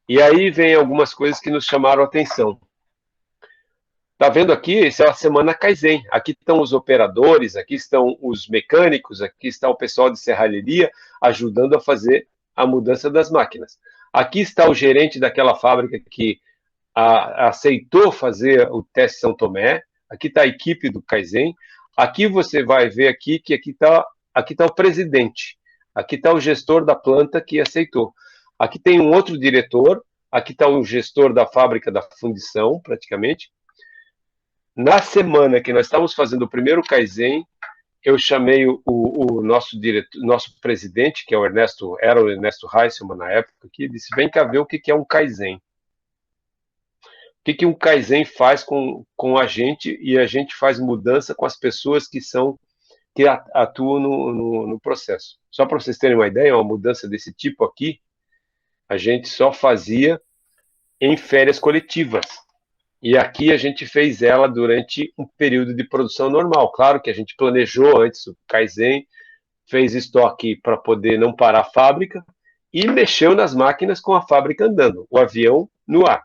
E aí vem algumas coisas que nos chamaram a atenção. Tá vendo aqui? Essa é a semana Kaizen. Aqui estão os operadores, aqui estão os mecânicos, aqui está o pessoal de serralheria ajudando a fazer a mudança das máquinas. Aqui está o gerente daquela fábrica que aceitou fazer o teste São Tomé. Aqui está a equipe do Kaizen. Aqui você vai ver aqui que aqui tá o presidente. Aqui está o gestor da planta que aceitou. Aqui tem um outro diretor. Aqui está o gestor da fábrica da fundição, praticamente. Na semana que nós estávamos fazendo o primeiro Kaizen, eu chamei o nosso diretor, nosso presidente, que é era o Ernesto Heisselmann na época, que disse, vem cá ver o que é um Kaizen. O que um Kaizen faz com a gente, e a gente faz mudança com as pessoas que atuam no processo. Só para vocês terem uma ideia, uma mudança desse tipo aqui, a gente só fazia em férias coletivas. E aqui a gente fez ela durante um período de produção normal. Claro que a gente planejou antes o Kaizen, fez estoque para poder não parar a fábrica e mexeu nas máquinas com a fábrica andando, o avião no ar.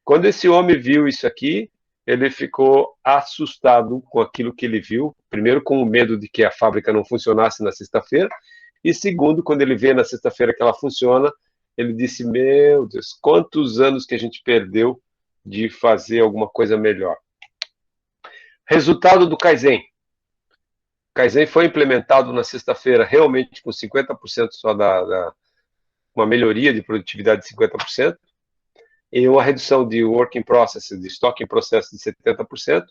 Quando esse homem viu isso aqui, ele ficou assustado com aquilo que ele viu. Primeiro, com o medo de que a fábrica não funcionasse na sexta-feira. E segundo, quando ele vê na sexta-feira que ela funciona, ele disse, meu Deus, quantos anos que a gente perdeu de fazer alguma coisa melhor. Resultado do Kaizen. O Kaizen foi implementado na sexta-feira realmente com 50% só uma melhoria de produtividade de 50%, e uma redução de work in process, de estoque em processo de 70%,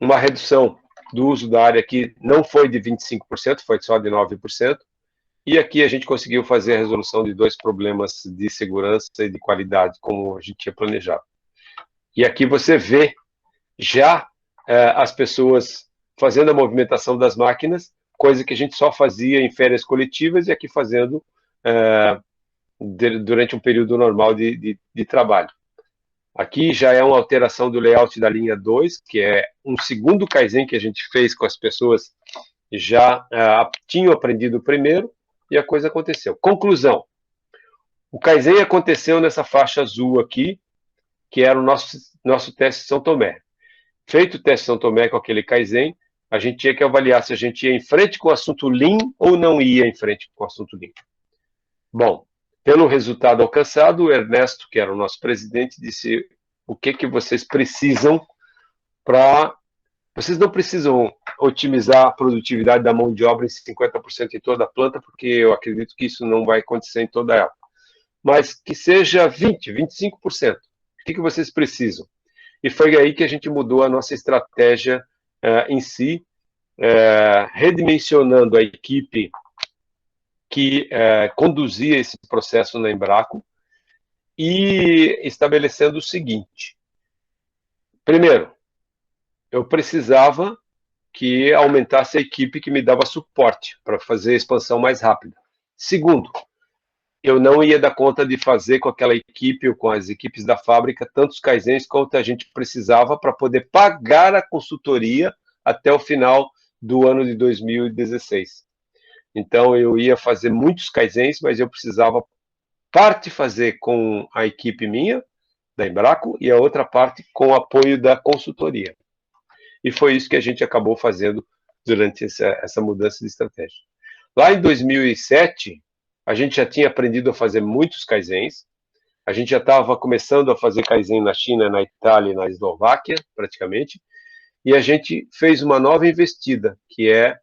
uma redução do uso da área que não foi de 25%, foi só de 9%, e aqui a gente conseguiu fazer a resolução de 2 problemas de segurança e de qualidade, como a gente tinha planejado. E aqui você vê já as pessoas fazendo a movimentação das máquinas, coisa que a gente só fazia em férias coletivas, e aqui fazendo durante um período normal de trabalho. Aqui já é uma alteração do layout da linha 2, que é um segundo Kaizen que a gente fez com as pessoas já tinham aprendido o primeiro, e a coisa aconteceu. Conclusão: o Kaizen aconteceu nessa faixa azul aqui, que era o nosso teste de São Tomé. Feito o teste de São Tomé com aquele Kaizen, a gente tinha que avaliar se a gente ia em frente com o assunto Lean ou não ia em frente com o assunto Lean. Bom, pelo resultado alcançado, o Ernesto, que era o nosso presidente, disse: o que vocês precisam para... Vocês não precisam otimizar a produtividade da mão de obra em 50% em toda a planta, porque eu acredito que isso não vai acontecer em toda ela. Mas que seja 20%, 25%. O que vocês precisam? E foi aí que a gente mudou a nossa estratégia em si, redimensionando a equipe que conduzia esse processo na Embraco e estabelecendo o seguinte: primeiro, eu precisava que aumentasse a equipe que me dava suporte para fazer a expansão mais rápida. Segundo, eu não ia dar conta de fazer com aquela equipe ou com as equipes da fábrica tantos Kaizens quanto a gente precisava para poder pagar a consultoria até o final do ano de 2016. Então, eu ia fazer muitos Kaizens, mas eu precisava parte fazer com a equipe minha, da Embraco, e a outra parte com o apoio da consultoria. E foi isso que a gente acabou fazendo durante essa mudança de estratégia. Lá em 2007, a gente já tinha aprendido a fazer muitos Kaizens, a gente já estava começando a fazer Kaizen na China, na Itália e na Eslováquia, praticamente, e a gente fez uma nova investida, que é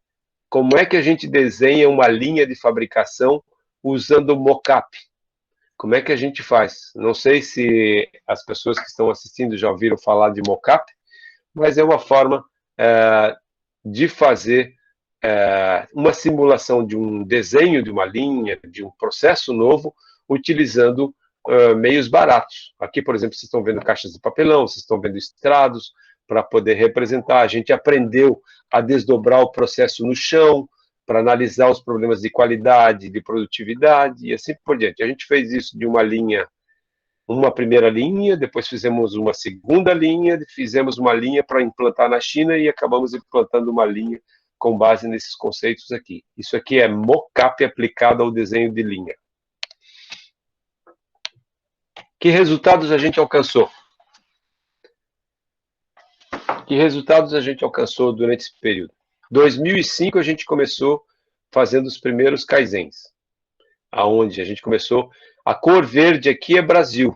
como é que a gente desenha uma linha de fabricação usando mockup. Como é que a gente faz? Não sei se as pessoas que estão assistindo já ouviram falar de mockup, mas é uma forma de fazer uma simulação de um desenho de uma linha, de um processo novo, utilizando meios baratos. Aqui, por exemplo, vocês estão vendo caixas de papelão, vocês estão vendo estrados para poder representar. A gente aprendeu a desdobrar o processo no chão, para analisar os problemas de qualidade, de produtividade e assim por diante. A gente fez isso de uma primeira linha, depois fizemos uma segunda linha, fizemos uma linha para implantar na China e acabamos implantando uma linha com base nesses conceitos aqui. Isso aqui é mockup aplicado ao desenho de linha. Que resultados a gente alcançou? Que resultados a gente alcançou durante esse período? 2005 a gente começou fazendo os primeiros Kaizens, aonde a gente começou. A cor verde aqui é Brasil.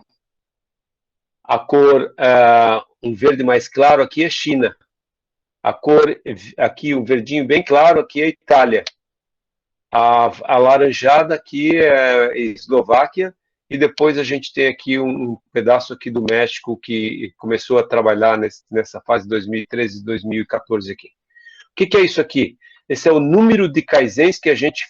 A cor, um verde mais claro aqui é China. A cor aqui, o verdinho bem claro aqui é Itália. A alaranjada aqui é Eslováquia. E depois a gente tem aqui um pedaço aqui do México que começou a trabalhar nessa fase de 2013 e 2014 aqui. O que é isso aqui? Esse é o número de Kaizens que a gente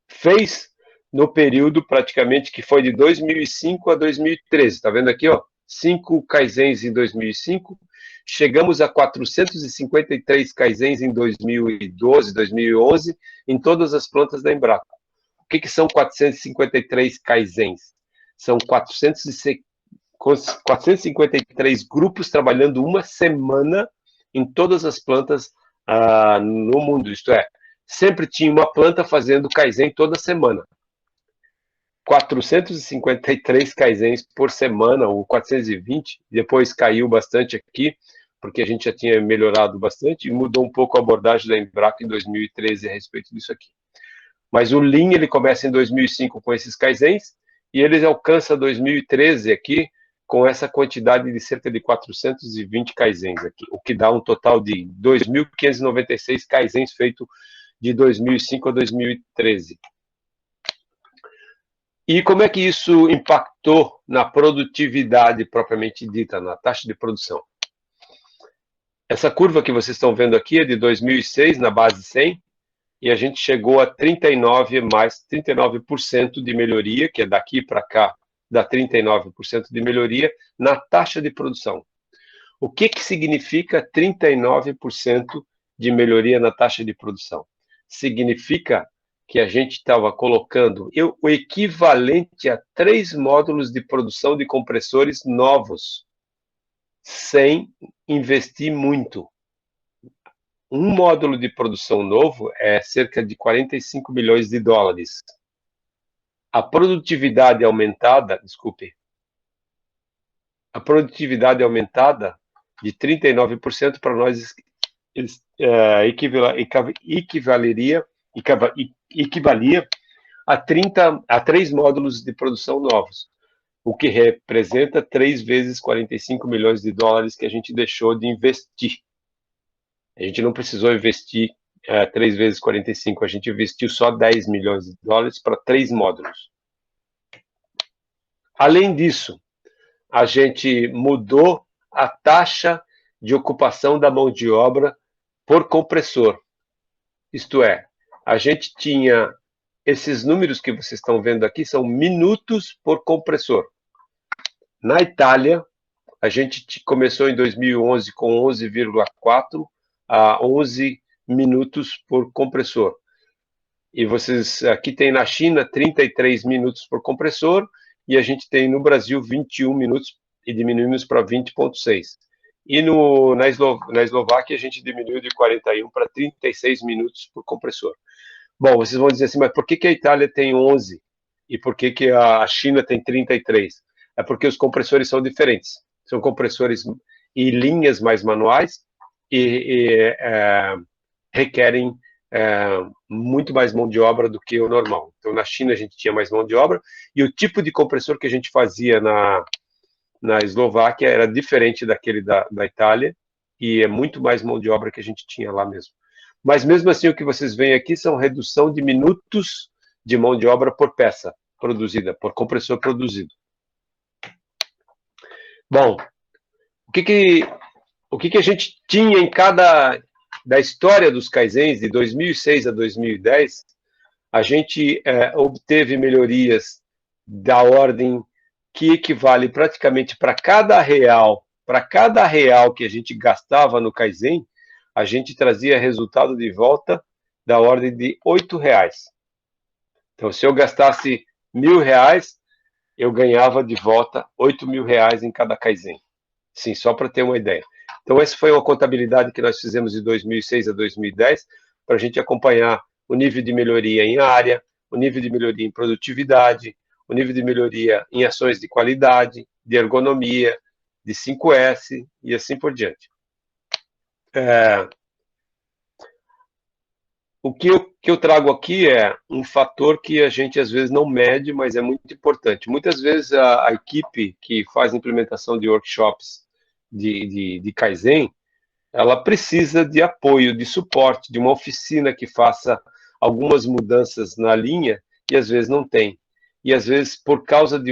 fez no período praticamente que foi de 2005 a 2013. Está vendo aqui, ó? 5 Kaizens em 2005. Chegamos a 453 Kaizens em 2012, 2011, em todas as plantas da Embraco. O que são 453 Kaizens? São 453 grupos trabalhando uma semana em todas as plantas no mundo. Isto é, sempre tinha uma planta fazendo Kaizen toda semana. 453 Kaizens por semana, ou 420, depois caiu bastante aqui, porque a gente já tinha melhorado bastante e mudou um pouco a abordagem da Embraco em 2013 a respeito disso aqui. Mas o Lean, ele começa em 2005 com esses Kaizens, e ele alcança 2013 aqui com essa quantidade de cerca de 420 Kaizens aqui, o que dá um total de 2.596 Kaizens feito de 2005 a 2013. E como é que isso impactou na produtividade propriamente dita, na taxa de produção? Essa curva que vocês estão vendo aqui é de 2006, na base 100, e a gente chegou a 39 mais 39% de melhoria, que é daqui para cá, dá 39% de melhoria na taxa de produção. O que significa 39% de melhoria na taxa de produção? Significa que a gente estava colocando o equivalente a 3 módulos de produção de compressores novos, sem investir muito. Um módulo de produção novo é cerca de 45 milhões de dólares. A produtividade aumentada, a produtividade aumentada de 39% para nós equivalia a 3 módulos de produção novos, o que representa 3 vezes 45 milhões de dólares que a gente deixou de investir. A gente não precisou investir 3 vezes 45, a gente investiu só 10 milhões de dólares para 3 módulos. Além disso, a gente mudou a taxa de ocupação da mão de obra por compressor. Isto é, a gente tinha esses números que vocês estão vendo aqui, são minutos por compressor. Na Itália, a gente começou em 2011 com 11,4 a 11 minutos por compressor. E vocês aqui tem na China 33 minutos por compressor, e a gente tem no Brasil 21 minutos e diminuímos para 20,6. E na Eslováquia a gente diminuiu de 41 para 36 minutos por compressor. Bom, vocês vão dizer assim, mas por que a Itália tem 11 e por que a China tem 33? É porque os compressores são diferentes. São compressores e linhas mais manuais e requerem muito mais mão de obra do que o normal. Então, na China a gente tinha mais mão de obra e o tipo de compressor que a gente fazia na Eslováquia era diferente daquele da Itália e é muito mais mão de obra que a gente tinha lá mesmo. Mas mesmo assim, o que vocês veem aqui são redução de minutos de mão de obra por peça produzida, por compressor produzido. Bom, o que a gente tinha em cada da história dos Kaizens, de 2006 a 2010, a gente obteve melhorias da ordem que equivale praticamente para cada real que a gente gastava no Kaizen, a gente trazia resultado de volta da ordem de R$8. Então, se eu gastasse R$1.000, eu ganhava de volta R$8.000 em cada Kaizen. Sim, só para ter uma ideia. Então, essa foi uma contabilidade que nós fizemos de 2006 a 2010, para a gente acompanhar o nível de melhoria em área, o nível de melhoria em produtividade, o nível de melhoria em ações de qualidade, de ergonomia, de 5S e assim por diante. O que eu trago aqui é um fator que a gente às vezes não mede, mas é muito importante. Muitas vezes a equipe que faz implementação de workshops de Kaizen, ela precisa de apoio, de suporte, de uma oficina que faça algumas mudanças na linha e às vezes não tem. E às vezes, por causa de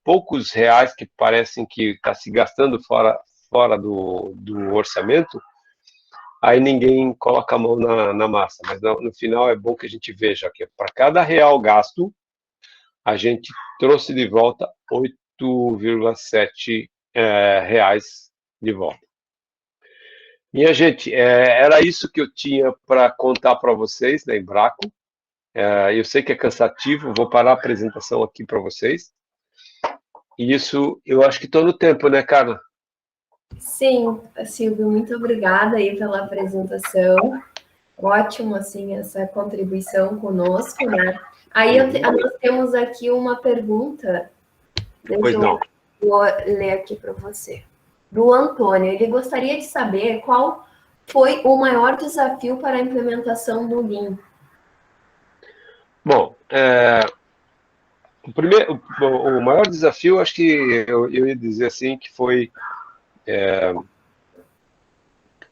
poucos reais que parecem que está se gastando fora do orçamento, aí ninguém coloca a mão na massa. Mas no final é bom que a gente veja que para cada real gasto, a gente trouxe de volta 8,7 reais de volta. Minha gente, era isso que eu tinha para contar para vocês da Embraco. Eu sei que é cansativo, vou parar a apresentação aqui para vocês. E isso, eu acho que estou no tempo, né, Carla? Sim, Silvio, muito obrigada aí pela apresentação. Ótimo, assim, essa contribuição conosco, né? Aí nós temos aqui uma pergunta. Pois não. Vou ler aqui para você. Do Antônio. Ele gostaria de saber qual foi o maior desafio para a implementação do Lean. Bom, o maior desafio, acho que eu ia dizer assim, que foi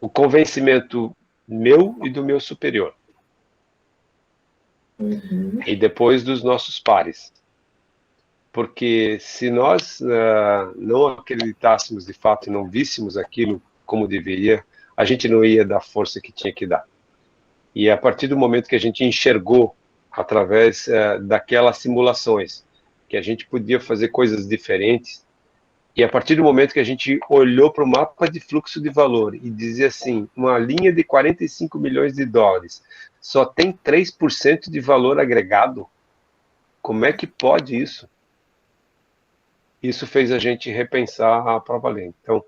o convencimento meu e do meu superior. Uhum. E depois dos nossos pares. porque se nós não acreditássemos de fato e não víssemos aquilo como deveria, a gente não ia dar a força que tinha que dar. E a partir do momento que a gente enxergou, através daquelas simulações, que a gente podia fazer coisas diferentes, e a partir do momento que a gente olhou para o mapa de fluxo de valor e dizia assim, uma linha de 45 milhões de dólares só tem 3% de valor agregado, como é que pode isso? Isso fez a gente repensar a prova lei. Então,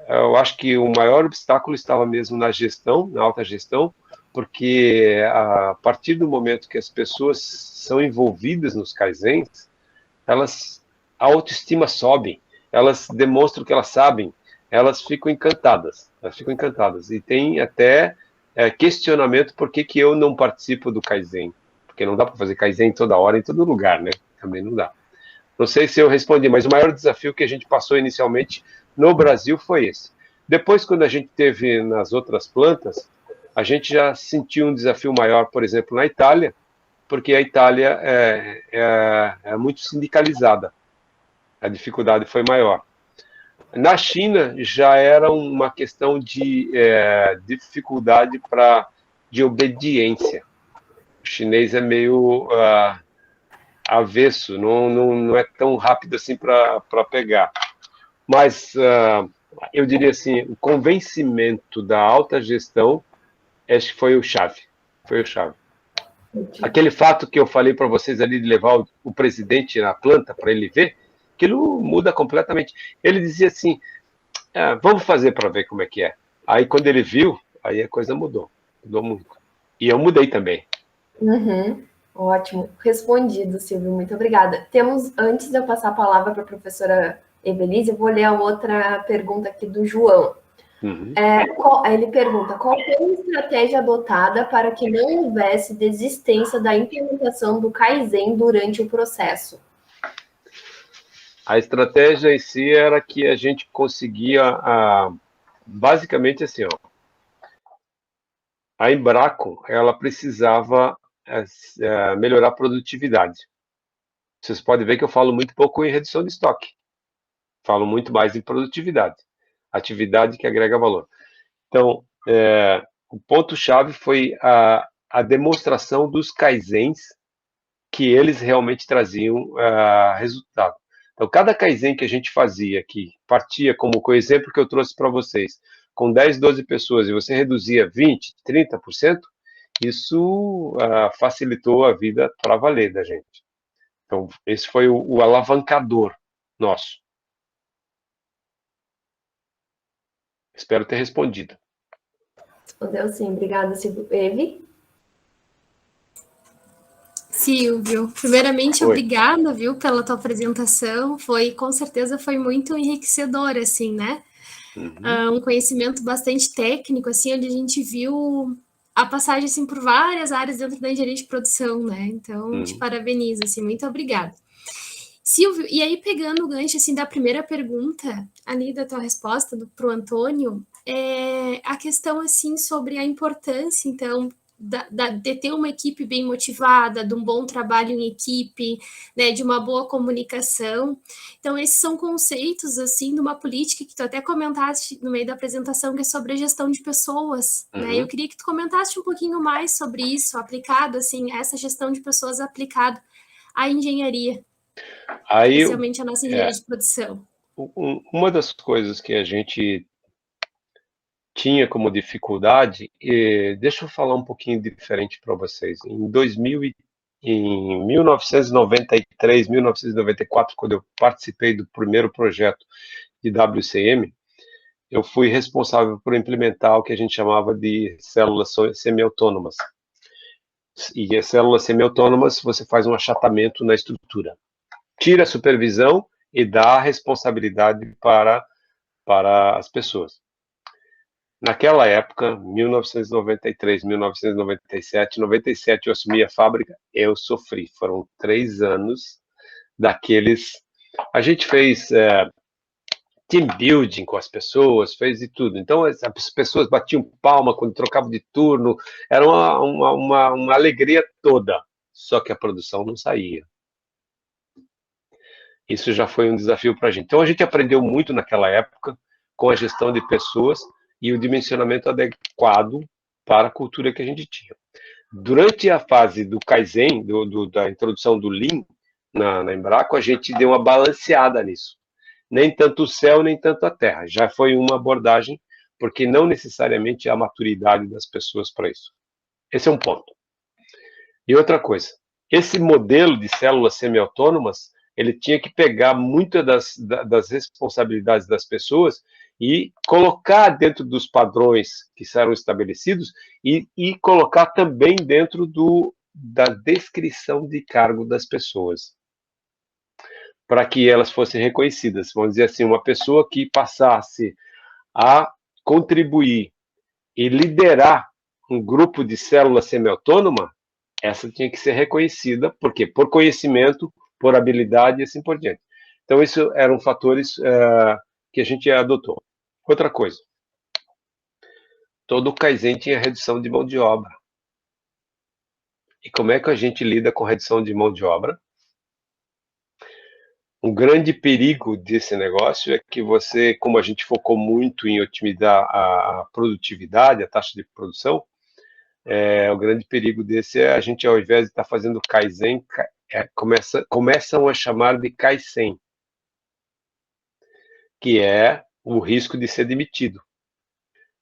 eu acho que o maior obstáculo estava mesmo na gestão, na alta gestão, porque a partir do momento que as pessoas são envolvidas nos kaizens, a autoestima sobe, elas demonstram que elas sabem, elas ficam encantadas, e tem até questionamento por que eu não participo do kaizen, porque não dá para fazer kaizen toda hora, em todo lugar, né? Também não dá. Não sei se eu respondi, mas o maior desafio que a gente passou inicialmente no Brasil foi esse. Depois, quando a gente teve nas outras plantas, a gente já sentiu um desafio maior, por exemplo, na Itália, porque a Itália é muito sindicalizada. A dificuldade foi maior. Na China, já era uma questão de dificuldade de obediência. O chinês é meio avesso, não é tão rápido assim para pegar. Mas eu diria assim, o convencimento da alta gestão, acho que foi o chave. Foi o chave. Aquele fato que eu falei para vocês ali de levar o presidente na planta para ele ver, aquilo muda completamente. Ele dizia assim, vamos fazer para ver como é que é. Aí quando ele viu, aí a coisa mudou muito. E eu mudei também. Uhum. Ótimo, respondido, Silvio, muito obrigada. Temos, antes de eu passar a palavra para a professora Evelise, eu vou ler a outra pergunta aqui do João. Uhum. Ele pergunta, qual foi a estratégia adotada para que não houvesse desistência da implementação do Kaizen durante o processo? A estratégia em si era que a gente conseguia, basicamente assim, a Embraco, ela precisava melhorar a produtividade. Vocês podem ver que eu falo muito pouco em redução de estoque. Falo muito mais em produtividade. Atividade que agrega valor. Então, o ponto-chave foi a demonstração dos kaizens que eles realmente traziam resultado. Então, cada kaizen que a gente fazia, que partia como o exemplo que eu trouxe para vocês, com 10, 12 pessoas, e você reduzia 20%, 30%, isso facilitou a vida para valer da gente. Então, esse foi o alavancador nosso. Espero ter respondido. Respondeu sim, obrigada, Silvio. Eve? Silvio, primeiramente, Oi. obrigada, viu, pela tua apresentação, com certeza foi muito enriquecedor, assim, né? Um conhecimento bastante técnico, assim, onde a gente viu a passagem, assim, por várias áreas dentro da engenharia de produção, né? Então, te parabenizo, assim, muito obrigada. Silvio, e aí pegando o gancho, assim, da primeira pergunta, ali da tua resposta para o Antônio, a questão, assim, sobre a importância, então, de ter uma equipe bem motivada, de um bom trabalho em equipe, né, de uma boa comunicação. Então, esses são conceitos, assim, de uma política que tu até comentaste no meio da apresentação, que é sobre a gestão de pessoas, né? Eu queria que tu comentasse um pouquinho mais sobre isso, aplicado, assim, essa gestão de pessoas aplicado à engenharia, especialmente a nossa engenharia de produção. Uma das coisas que a gente tinha como dificuldade, deixa eu falar um pouquinho diferente para vocês. Em 1993, 1994, quando eu participei do primeiro projeto de WCM, eu fui responsável por implementar o que a gente chamava de células semi-autônomas. E as células semi-autônomas, você faz um achatamento na estrutura. Tira a supervisão e dá a responsabilidade para as pessoas. Naquela época, 1993, 1997, 97 eu assumi a fábrica, eu sofri. Foram 3 anos daqueles... A gente fez team building com as pessoas, fez de tudo. Então, as pessoas batiam palma quando trocavam de turno, era uma alegria toda. Só que a produção não saía. Isso já foi um desafio para a gente. Então, a gente aprendeu muito naquela época com a gestão de pessoas e o dimensionamento adequado para a cultura que a gente tinha. Durante a fase do Kaizen, da introdução do Lean na Embraco, a gente deu uma balanceada nisso. Nem tanto o céu, nem tanto a terra. Já foi uma abordagem, porque não necessariamente há a maturidade das pessoas para isso. Esse é um ponto. E outra coisa, esse modelo de células semi-autônomas, ele tinha que pegar muitas das responsabilidades das pessoas e colocar dentro dos padrões que serão estabelecidos e colocar também dentro da descrição de cargo das pessoas, para que elas fossem reconhecidas. Vamos dizer assim, uma pessoa que passasse a contribuir e liderar um grupo de células semi-autônoma, essa tinha que ser reconhecida, por quê? Por conhecimento, por habilidade e assim por diante. Então, isso eram fatores que a gente adotou. Outra coisa, todo o Kaizen tinha redução de mão de obra. E como é que a gente lida com redução de mão de obra? Um grande perigo desse negócio é que você, como a gente focou muito em otimizar a produtividade, a taxa de produção, o grande perigo desse é a gente, ao invés de estar fazendo Kaizen, começam a chamar de Kaizen, que é o risco de ser demitido.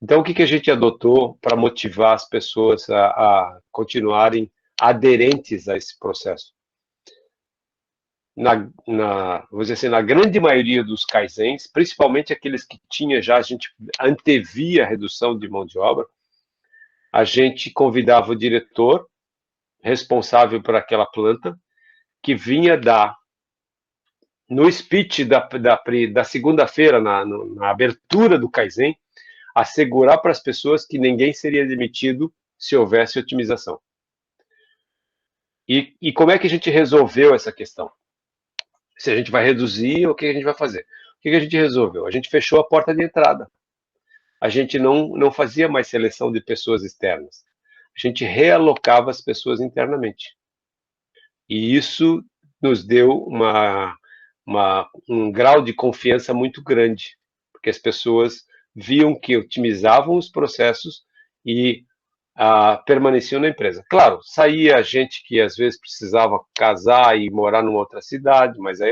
Então, o que a gente adotou para motivar as pessoas a continuarem aderentes a esse processo? Vou dizer assim, na grande maioria dos Kaizens, principalmente aqueles que a gente antevia a redução de mão de obra, a gente convidava o diretor responsável por aquela planta, que vinha dar, no speech da segunda-feira, na abertura do Kaizen, assegurar para as pessoas que ninguém seria demitido se houvesse otimização. E como é que a gente resolveu essa questão? Se a gente vai reduzir, o que a gente vai fazer? O que a gente resolveu? A gente fechou a porta de entrada. A gente não fazia mais seleção de pessoas externas. A gente realocava as pessoas internamente. E isso nos deu um grau de confiança muito grande, porque as pessoas viam que otimizavam os processos e permaneciam na empresa. Claro, saía gente que às vezes precisava casar e morar numa outra cidade, mas aí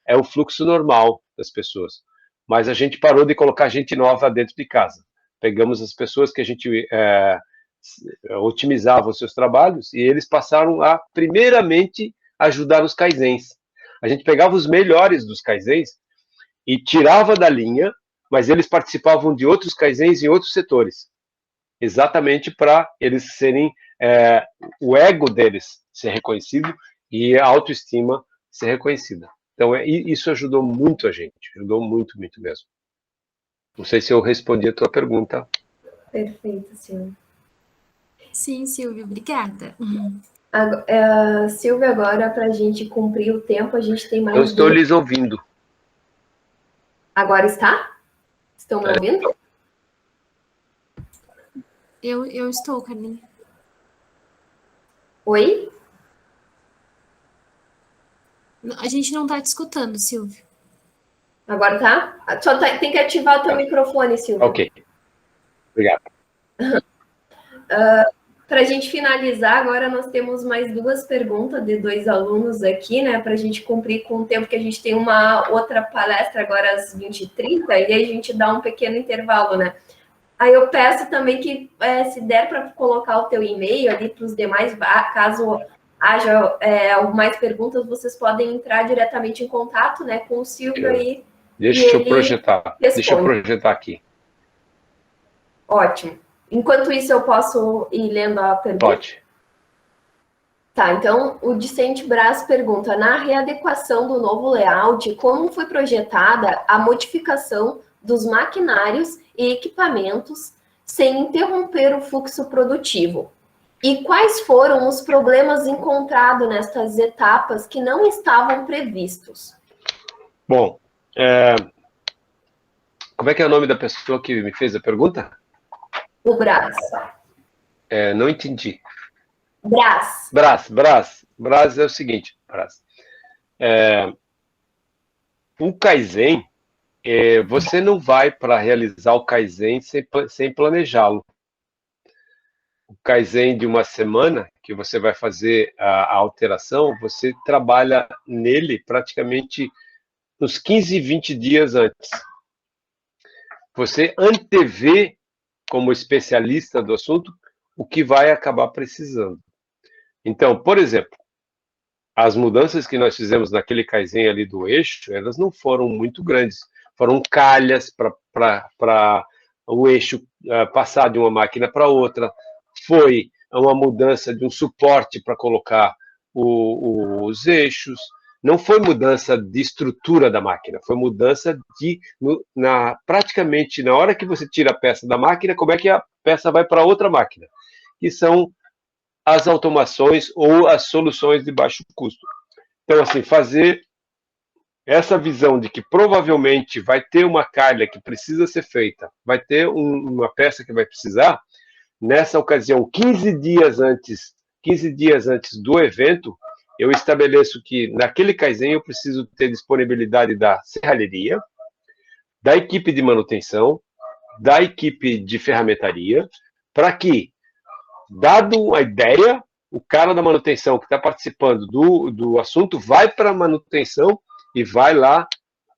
é o fluxo normal das pessoas. Mas a gente parou de colocar gente nova dentro de casa. Pegamos as pessoas que a gente otimizava os seus trabalhos e eles passaram a, primeiramente, ajudar os Kaizens. A gente pegava os melhores dos Kaizens e tirava da linha, mas eles participavam de outros Kaizens em outros setores. Exatamente para eles serem, o ego deles ser reconhecido e a autoestima ser reconhecida. Então, isso ajudou muito a gente, ajudou muito, muito mesmo. Não sei se eu respondi a tua pergunta. Perfeito, Silvia. Sim, Silvia, obrigada. Silvia, agora, para a gente cumprir o tempo, a gente tem mais... Eu estou lhes ouvindo. Agora está? Estão me ouvindo? Eu estou, Carlinha. Oi? A gente não está te escutando, Silvia. Agora tá? Só tem que ativar o teu microfone, Silvia. Ok. Obrigado. Para a gente finalizar, agora nós temos mais duas perguntas de dois alunos aqui, né? Para a gente cumprir com o tempo que a gente tem uma outra palestra agora às 20h30, e aí a gente dá um pequeno intervalo, né? Aí eu peço também que, se der para colocar o teu e-mail ali para os demais, caso haja mais perguntas, vocês podem entrar diretamente em contato, né, com o Silvio aí. Deixa eu projetar. Deixa eu projetar aqui. Ótimo. Enquanto isso, eu posso ir lendo a pergunta? Pode. Tá, então o Vicente Braz pergunta: na readequação do novo layout, como foi projetada a modificação dos maquinários e equipamentos sem interromper o fluxo produtivo? E quais foram os problemas encontrados nestas etapas que não estavam previstos? Bom, como é que é o nome da pessoa que me fez a pergunta? O Braz. Não entendi. Braz. Braz é o seguinte, Braz. o Kaizen, você não vai para realizar o Kaizen sem planejá-lo. O Kaizen de uma semana, que você vai fazer a alteração, você trabalha nele praticamente uns 15, 20 dias antes. Você antevê, como especialista do assunto, o que vai acabar precisando. Então, por exemplo, as mudanças que nós fizemos naquele Kaizen ali do eixo, elas não foram muito grandes. Foram calhas para o eixo passar de uma máquina para outra. Foi uma mudança de um suporte para colocar os eixos. Não foi mudança de estrutura da máquina, foi mudança praticamente na hora que você tira a peça da máquina, como é que a peça vai para outra máquina, que são as automações ou as soluções de baixo custo. Então, assim, fazer essa visão de que provavelmente vai ter uma calha que precisa ser feita, vai ter uma peça que vai precisar, nessa ocasião, 15 dias antes do evento, eu estabeleço que naquele Kaizen eu preciso ter disponibilidade da serralheria, da equipe de manutenção, da equipe de ferramentaria, para que, dado a ideia, o cara da manutenção que está participando do assunto vai para a manutenção e vai lá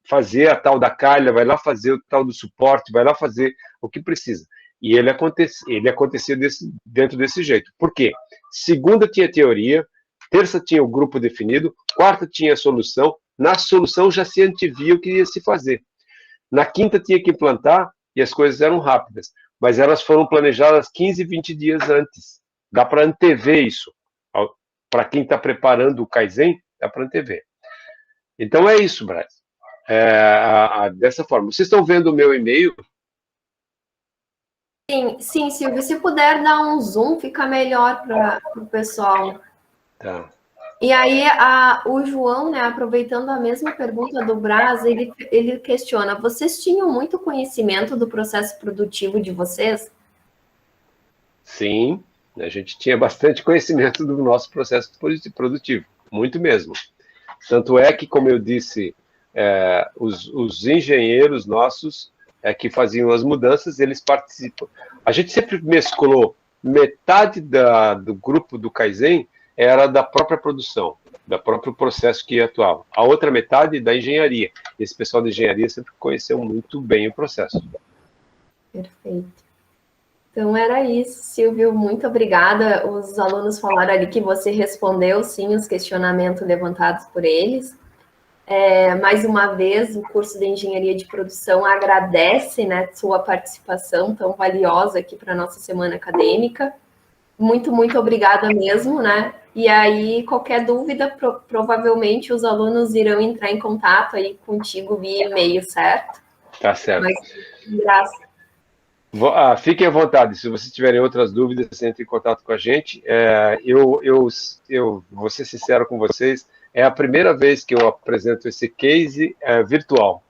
fazer a tal da calha, vai lá fazer o tal do suporte, vai lá fazer o que precisa. E ele acontecia dentro desse jeito. Por quê? Segunda tinha teoria, terça tinha o grupo definido, quarta tinha a solução, na solução já se antevia o que ia se fazer. Na quinta tinha que implantar e as coisas eram rápidas, mas elas foram planejadas 15, 20 dias antes. Dá para antever isso. Para quem está preparando o Kaizen, dá para antever. Então é isso, Braz. Dessa forma. Vocês estão vendo o meu e-mail? Sim, Silvio. Se puder dar um zoom, fica melhor para o pessoal. Tá. E aí, o João, né, aproveitando a mesma pergunta do Braz, ele questiona: vocês tinham muito conhecimento do processo produtivo de vocês? Sim, a gente tinha bastante conhecimento do nosso processo produtivo, muito mesmo. Tanto é que, como eu disse, os engenheiros nossos que faziam as mudanças, eles participam. A gente sempre mesclou metade do grupo do Kaizen era da própria produção, do próprio processo que atuava. A outra metade da engenharia. Esse pessoal da engenharia sempre conheceu muito bem o processo. Perfeito. Então, era isso, Silvio. Muito obrigada. Os alunos falaram ali que você respondeu, sim, os questionamentos levantados por eles. Mais uma vez, o curso de Engenharia de Produção agradece, né, sua participação tão valiosa aqui para a nossa semana acadêmica. Muito, muito obrigada mesmo, né? E aí, qualquer dúvida, provavelmente os alunos irão entrar em contato aí contigo via e-mail, certo? Tá certo. Mas, graças. Fiquem à vontade, se vocês tiverem outras dúvidas, entrem em contato com a gente. Eu vou ser sincero com vocês, é a primeira vez que eu apresento esse case virtual.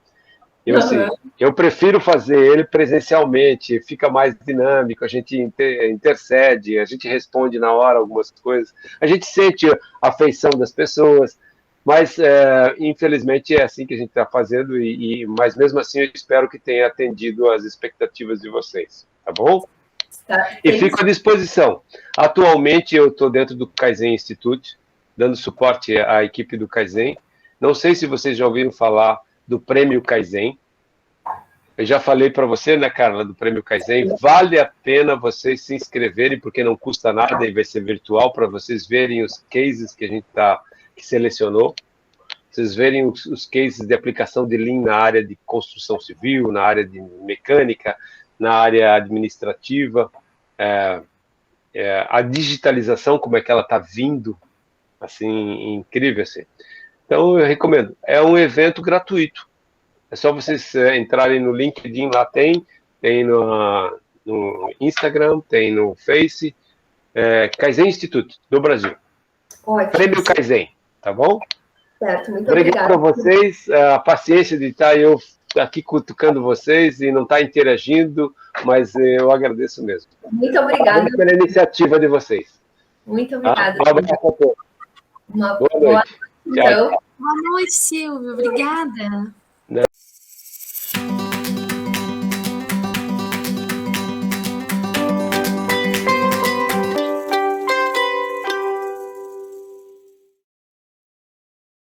Eu prefiro fazer ele presencialmente, fica mais dinâmico, a gente intercede, a gente responde na hora algumas coisas, a gente sente a afeição das pessoas, mas infelizmente é assim que a gente está fazendo, mas mesmo assim eu espero que tenha atendido às expectativas de vocês, tá bom? Tá, e fico à disposição. Atualmente eu estou dentro do Kaizen Institute, dando suporte à equipe do Kaizen. Não sei se vocês já ouviram falar do Prêmio Kaizen. Eu já falei para você, né, Carla, do Prêmio Kaizen. Vale a pena vocês se inscreverem, porque não custa nada e vai ser virtual, para vocês verem os cases que a gente que selecionou. Vocês verem os cases de aplicação de Lean na área de construção civil, na área de mecânica, na área administrativa. A digitalização, como é que ela está vindo, assim, incrível, assim. Então, eu recomendo. É um evento gratuito. É só vocês entrarem no LinkedIn, lá tem no Instagram, tem no Face, Kaizen Institute, do Brasil. Ótimo. Prêmio Kaizen, tá bom? Certo, muito obrigado a vocês, a paciência de estar eu aqui cutucando vocês e não estar interagindo, mas eu agradeço mesmo. Muito obrigada. Pela iniciativa de vocês. Muito obrigada. Um abraço a todos. Boa noite. Então. Boa noite, Silvio. Obrigada. Não.